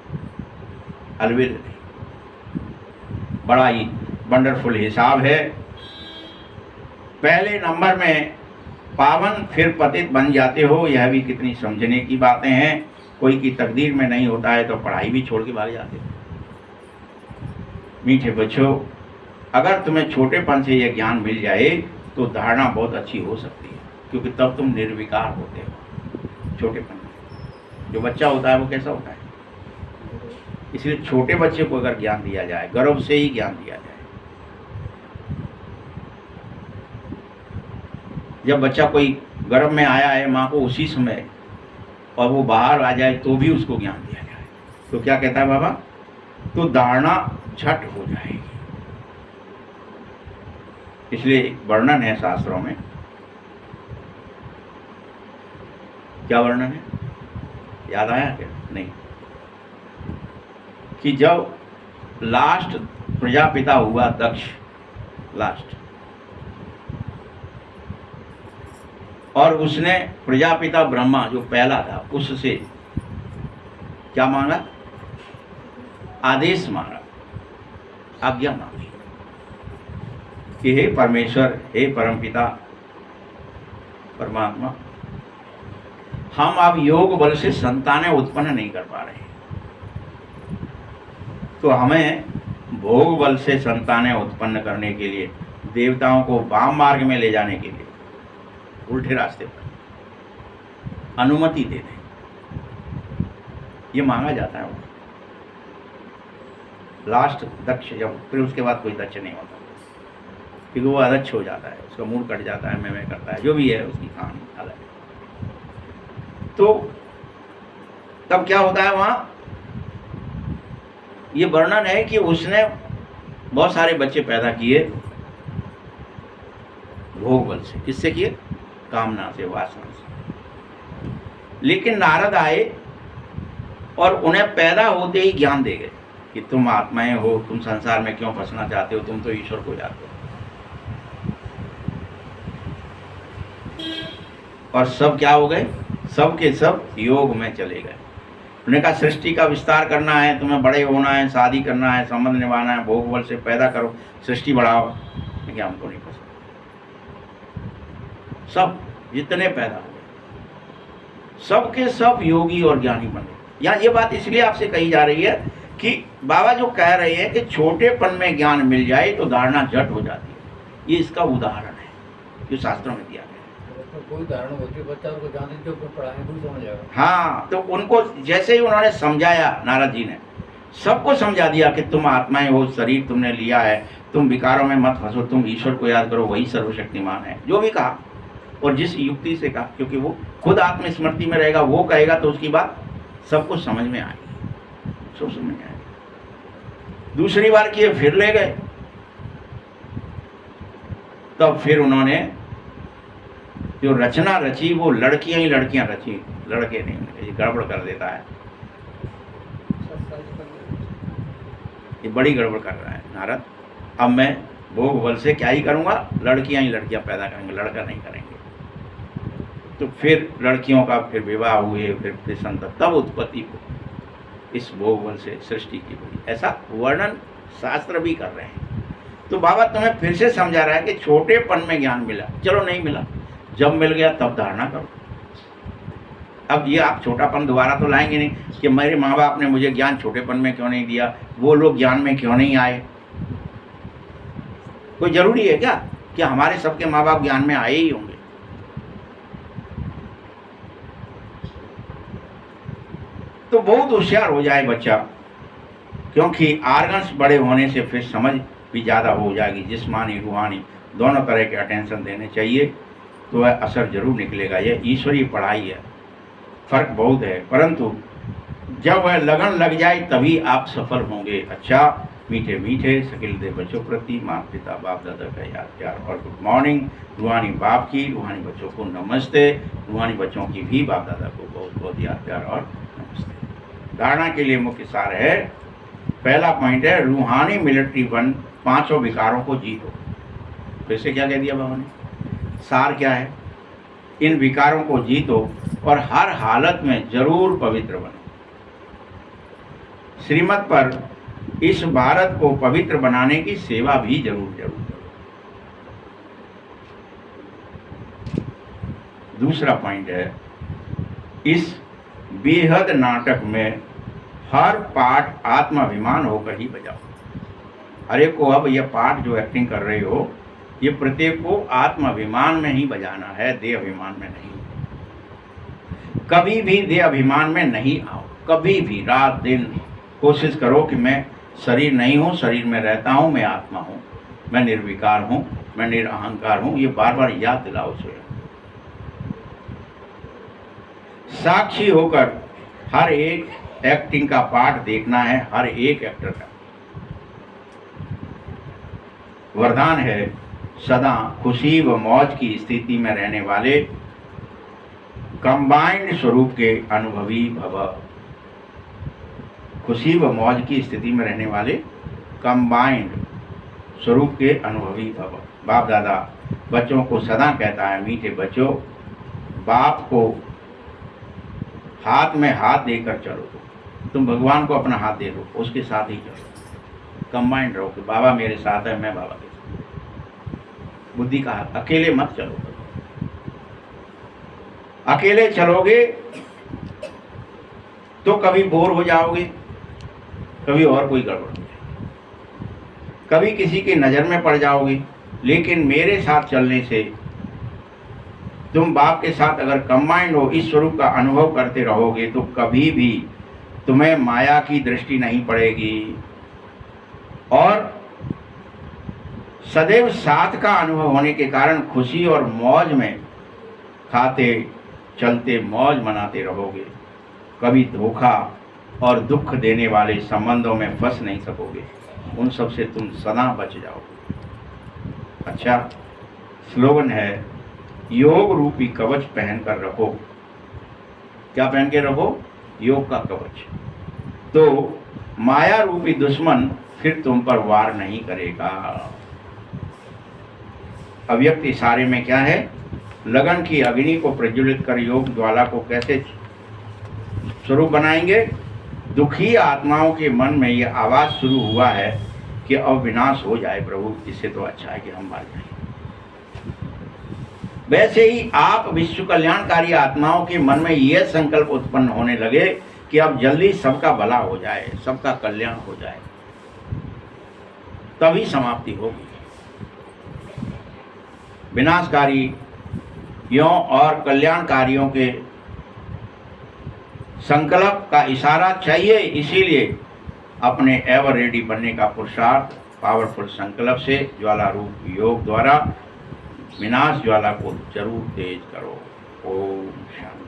अलविदा नहीं। बड़ा ही वंडरफुल हिसाब है। पहले नंबर में पावन फिर पतित बन जाते हो, यह भी कितनी समझने की बातें हैं। कोई की तकदीर में नहीं होता है तो पढ़ाई भी छोड़ के भाग जाते हो। मीठे बच्चों, अगर तुम्हें छोटेपन से यह ज्ञान मिल जाए तो धारणा बहुत अच्छी हो सकती है, क्योंकि तब तुम निर्विकार होते हो। छोटेपन में जो बच्चा होता है वो कैसा होता है, इसलिए छोटे बच्चे को अगर ज्ञान दिया जाए, गर्व से ही ज्ञान दिया जाए। जब बच्चा कोई गर्भ में आया है माँ को उसी समय और वो बाहर आ जाए तो भी उसको ज्ञान दिया जाए तो क्या कहता है बाबा, तो धारणा झट हो जाएगी। इसलिए वर्णन है शास्त्रों में। क्या वर्णन है, याद आया क्या? नहीं, कि जब लास्ट प्रजापिता हुआ दक्ष, लास्ट, और उसने प्रजापिता ब्रह्मा जो पहला था उससे क्या मांगा, आदेश मांगा, आज्ञा मांगी कि हे परमेश्वर, हे परमपिता परमात्मा, हम अब योग बल से संतानें उत्पन्न नहीं कर पा रहे, तो हमें भोग बल से संतानें उत्पन्न करने के लिए, देवताओं को वाम मार्ग में ले जाने के लिए, उल्टे रास्ते पर अनुमति दे दें, ये मांगा जाता है। लास्ट दक्ष जब, फिर उसके बाद कोई दक्ष नहीं होता, क्योंकि वो अदक्ष हो जाता है, उसका मूड कट जाता है, मैं करता है, जो भी है उसकी कहानी अलग है। तो तब क्या होता है वहाँ, ये वर्णन है कि उसने बहुत सारे बच्चे पैदा किए भोग बल से। किससे किए? कामना से, वासना से। लेकिन नारद आए और उन्हें पैदा होते ही ज्ञान दे गए कि तुम आत्माएं हो, तुम संसार में क्यों फंसना चाहते हो, तुम तो ईश्वर को जानते हो। और सब क्या हो गए, सब के सब योग में चले गए। उन्होंने कहा सृष्टि का विस्तार करना है, तुम्हें बड़े होना है, शादी करना है, संबंध निभाना है, भोग बल से पैदा करो, सृष्टि बढ़ाओ। लेकिन हमको नहीं पसंद। सब जितने पैदा हुए सब के सब योगी और ज्ञानी बने। या ये बात इसलिए आपसे कही जा रही है कि बाबा जो कह रहे हैं कि छोटेपन में ज्ञान मिल जाए तो धारणा झट हो जाती है, ये इसका उदाहरण है जो शास्त्रों में दिया गया है। कोई धारणा होती है, बच्चा को जान दे तो पढ़ाने को समझ जाएगा। हाँ, तो उनको जैसे ही उन्होंने समझाया, नारद जी ने सबको समझा दिया कि तुम आत्माएं हो, शरीर तुमने लिया है, तुम विकारों में मत फंसो, तुम ईश्वर को याद करो, वही सर्वशक्तिमान है। जो भी कहा और जिस युक्ति से कहा, क्योंकि वो खुद आत्मस्मृति में रहेगा, वो कहेगा तो उसकी बात सबको समझ में आएगी, सब समझ में आएगी। दूसरी बार किए, फिर ले गए, तब फिर उन्होंने जो रचना रची वो लड़कियां ही लड़कियां रची, लड़के नहीं। ये गड़बड़ कर देता है, ये बड़ी गड़बड़ कर रहा है नारद। अब मैं भोग बल से क्या ही करूंगा, लड़कियां ही लड़कियां पैदा करेंगे, लड़का नहीं करेंगे। तो फिर लड़कियों का फिर विवाह हुए, फिर संतान, तब उत्पत्ति हुई, इस भोग बल से सृष्टि की हुई। ऐसा वर्णन शास्त्र भी कर रहे हैं। तो बाबा तुम्हें फिर से समझा रहा है कि छोटेपन में ज्ञान मिला, चलो नहीं मिला, जब मिल गया तब धारणा करो। अब ये आप छोटापन दोबारा तो लाएंगे नहीं कि मेरे माँ बाप ने मुझे ज्ञान छोटेपन में क्यों नहीं दिया, वो लोग ज्ञान में क्यों नहीं आए। कोई जरूरी है क्या कि हमारे सबके माँ बाप ज्ञान में आए ही होंगे? तो बहुत होशियार हो जाए बच्चा, क्योंकि आर्गन्स बड़े होने से फिर समझ भी ज़्यादा हो जाएगी। जिस्मानी रूहानी दोनों तरह के अटेंशन देने चाहिए, तो वह असर जरूर निकलेगा। यह ईश्वरीय पढ़ाई है, फर्क बहुत है, परंतु जब वह लगन लग जाए तभी आप सफल होंगे। अच्छा, मीठे मीठे सकल दे बच्चों प्रति माता पिता बाप दादा का याद प्यार और गुड मॉर्निंग। रूहानी बाप की, रूहानी बच्चों को नमस्ते, रूहानी बच्चों की भी बाप दादा को बहुत बहुत याद प्यार और नमस्ते। धारणा के लिए मुख्य सार है, पहला पॉइंट है रूहानी मिलिट्री वन, पांचों विकारों को जीतो। वैसे क्या कह दिया बाबा ने? सार क्या है? इन विकारों को जीतो और हर हालत में जरूर पवित्र बनो। श्रीमत पर इस भारत को पवित्र बनाने की सेवा भी जरूर करो। दूसरा पॉइंट है, इस बेहद नाटक में हर पार्ट आत्माभिमान होकर ही बजाओ। हर एक को अब यह पार्ट जो एक्टिंग कर रहे हो, ये प्रत्येक को आत्माभिमान में ही बजाना है, देह अभिमान में नहीं। कभी भी देह अभिमान में नहीं आओ, कभी भी रात दिन कोशिश करो कि मैं शरीर नहीं हूँ, शरीर में रहता हूँ, मैं आत्मा हूँ, मैं निर्विकार हूँ, मैं निरअहंकार हूँ। ये बार बार याद दिलाओ स्वयं। साक्षी होकर हर एक एक्टिंग का पार्ट देखना है, हर एक एक्टर का। वरदान है, सदा खुशी व मौज की स्थिति में रहने वाले कंबाइंड स्वरूप के अनुभवी भव। खुशी व मौज की स्थिति में रहने वाले कंबाइंड स्वरूप के अनुभवी भव। बाप दादा बच्चों को सदा कहता है, मीठे बच्चों, बाप को हाथ में हाथ देकर चलो। तुम भगवान को अपना हाथ दे दो, उसके साथ ही चलो। कंबाइंड रहो कि बाबा मेरे साथ है, मैं बाबा के साथ। बुद्धि का हाथ, अकेले मत चलो। अकेले चलोगे तो कभी बोर हो जाओगे, कभी और कोई गड़बड़ हो जाएगी, कभी किसी की नज़र में पड़ जाओगे। लेकिन मेरे साथ चलने से तुम बाप के साथ अगर कंबाइंड हो, इस स्वरूप का अनुभव करते रहोगे, तो कभी भी तुम्हें माया की दृष्टि नहीं पड़ेगी और सदैव साथ का अनुभव होने के कारण खुशी और मौज में खाते चलते मौज मनाते रहोगे। कभी धोखा और दुख देने वाले संबंधों में फंस नहीं सकोगे, उन सब से तुम सदा बच जाओगे। अच्छा, स्लोगन है, योग रूपी कवच पहन कर रखो। क्या पहन के रखो? योग का कवच। तो माया रूपी दुश्मन फिर तुम पर वार नहीं करेगा। अव्यक्त इशारे में क्या है? लगन की अग्नि को प्रज्वलित कर योग ज्वाला को कैसे स्वरूप बनाएंगे? दुखी आत्माओं के मन में यह आवाज शुरू हुआ है कि अब विनाश हो जाए प्रभु, इससे तो अच्छा है कि हम मार जाएं। वैसे ही आप विश्व कल्याणकारी आत्माओं के मन में यह संकल्प उत्पन्न होने लगे कि अब जल्दी सबका भला हो जाए, सबका कल्याण हो जाए, तभी समाप्ति होगी। विनाशकारियों और कल्याणकारियों के संकल्प का इशारा चाहिए, इसीलिए अपने एवर रेडी बनने का पुरुषार्थ पावरफुल संकल्प से ज्वाला रूप योग द्वारा विनाश ज्वाला को जरूर तेज करो। ओम शांति।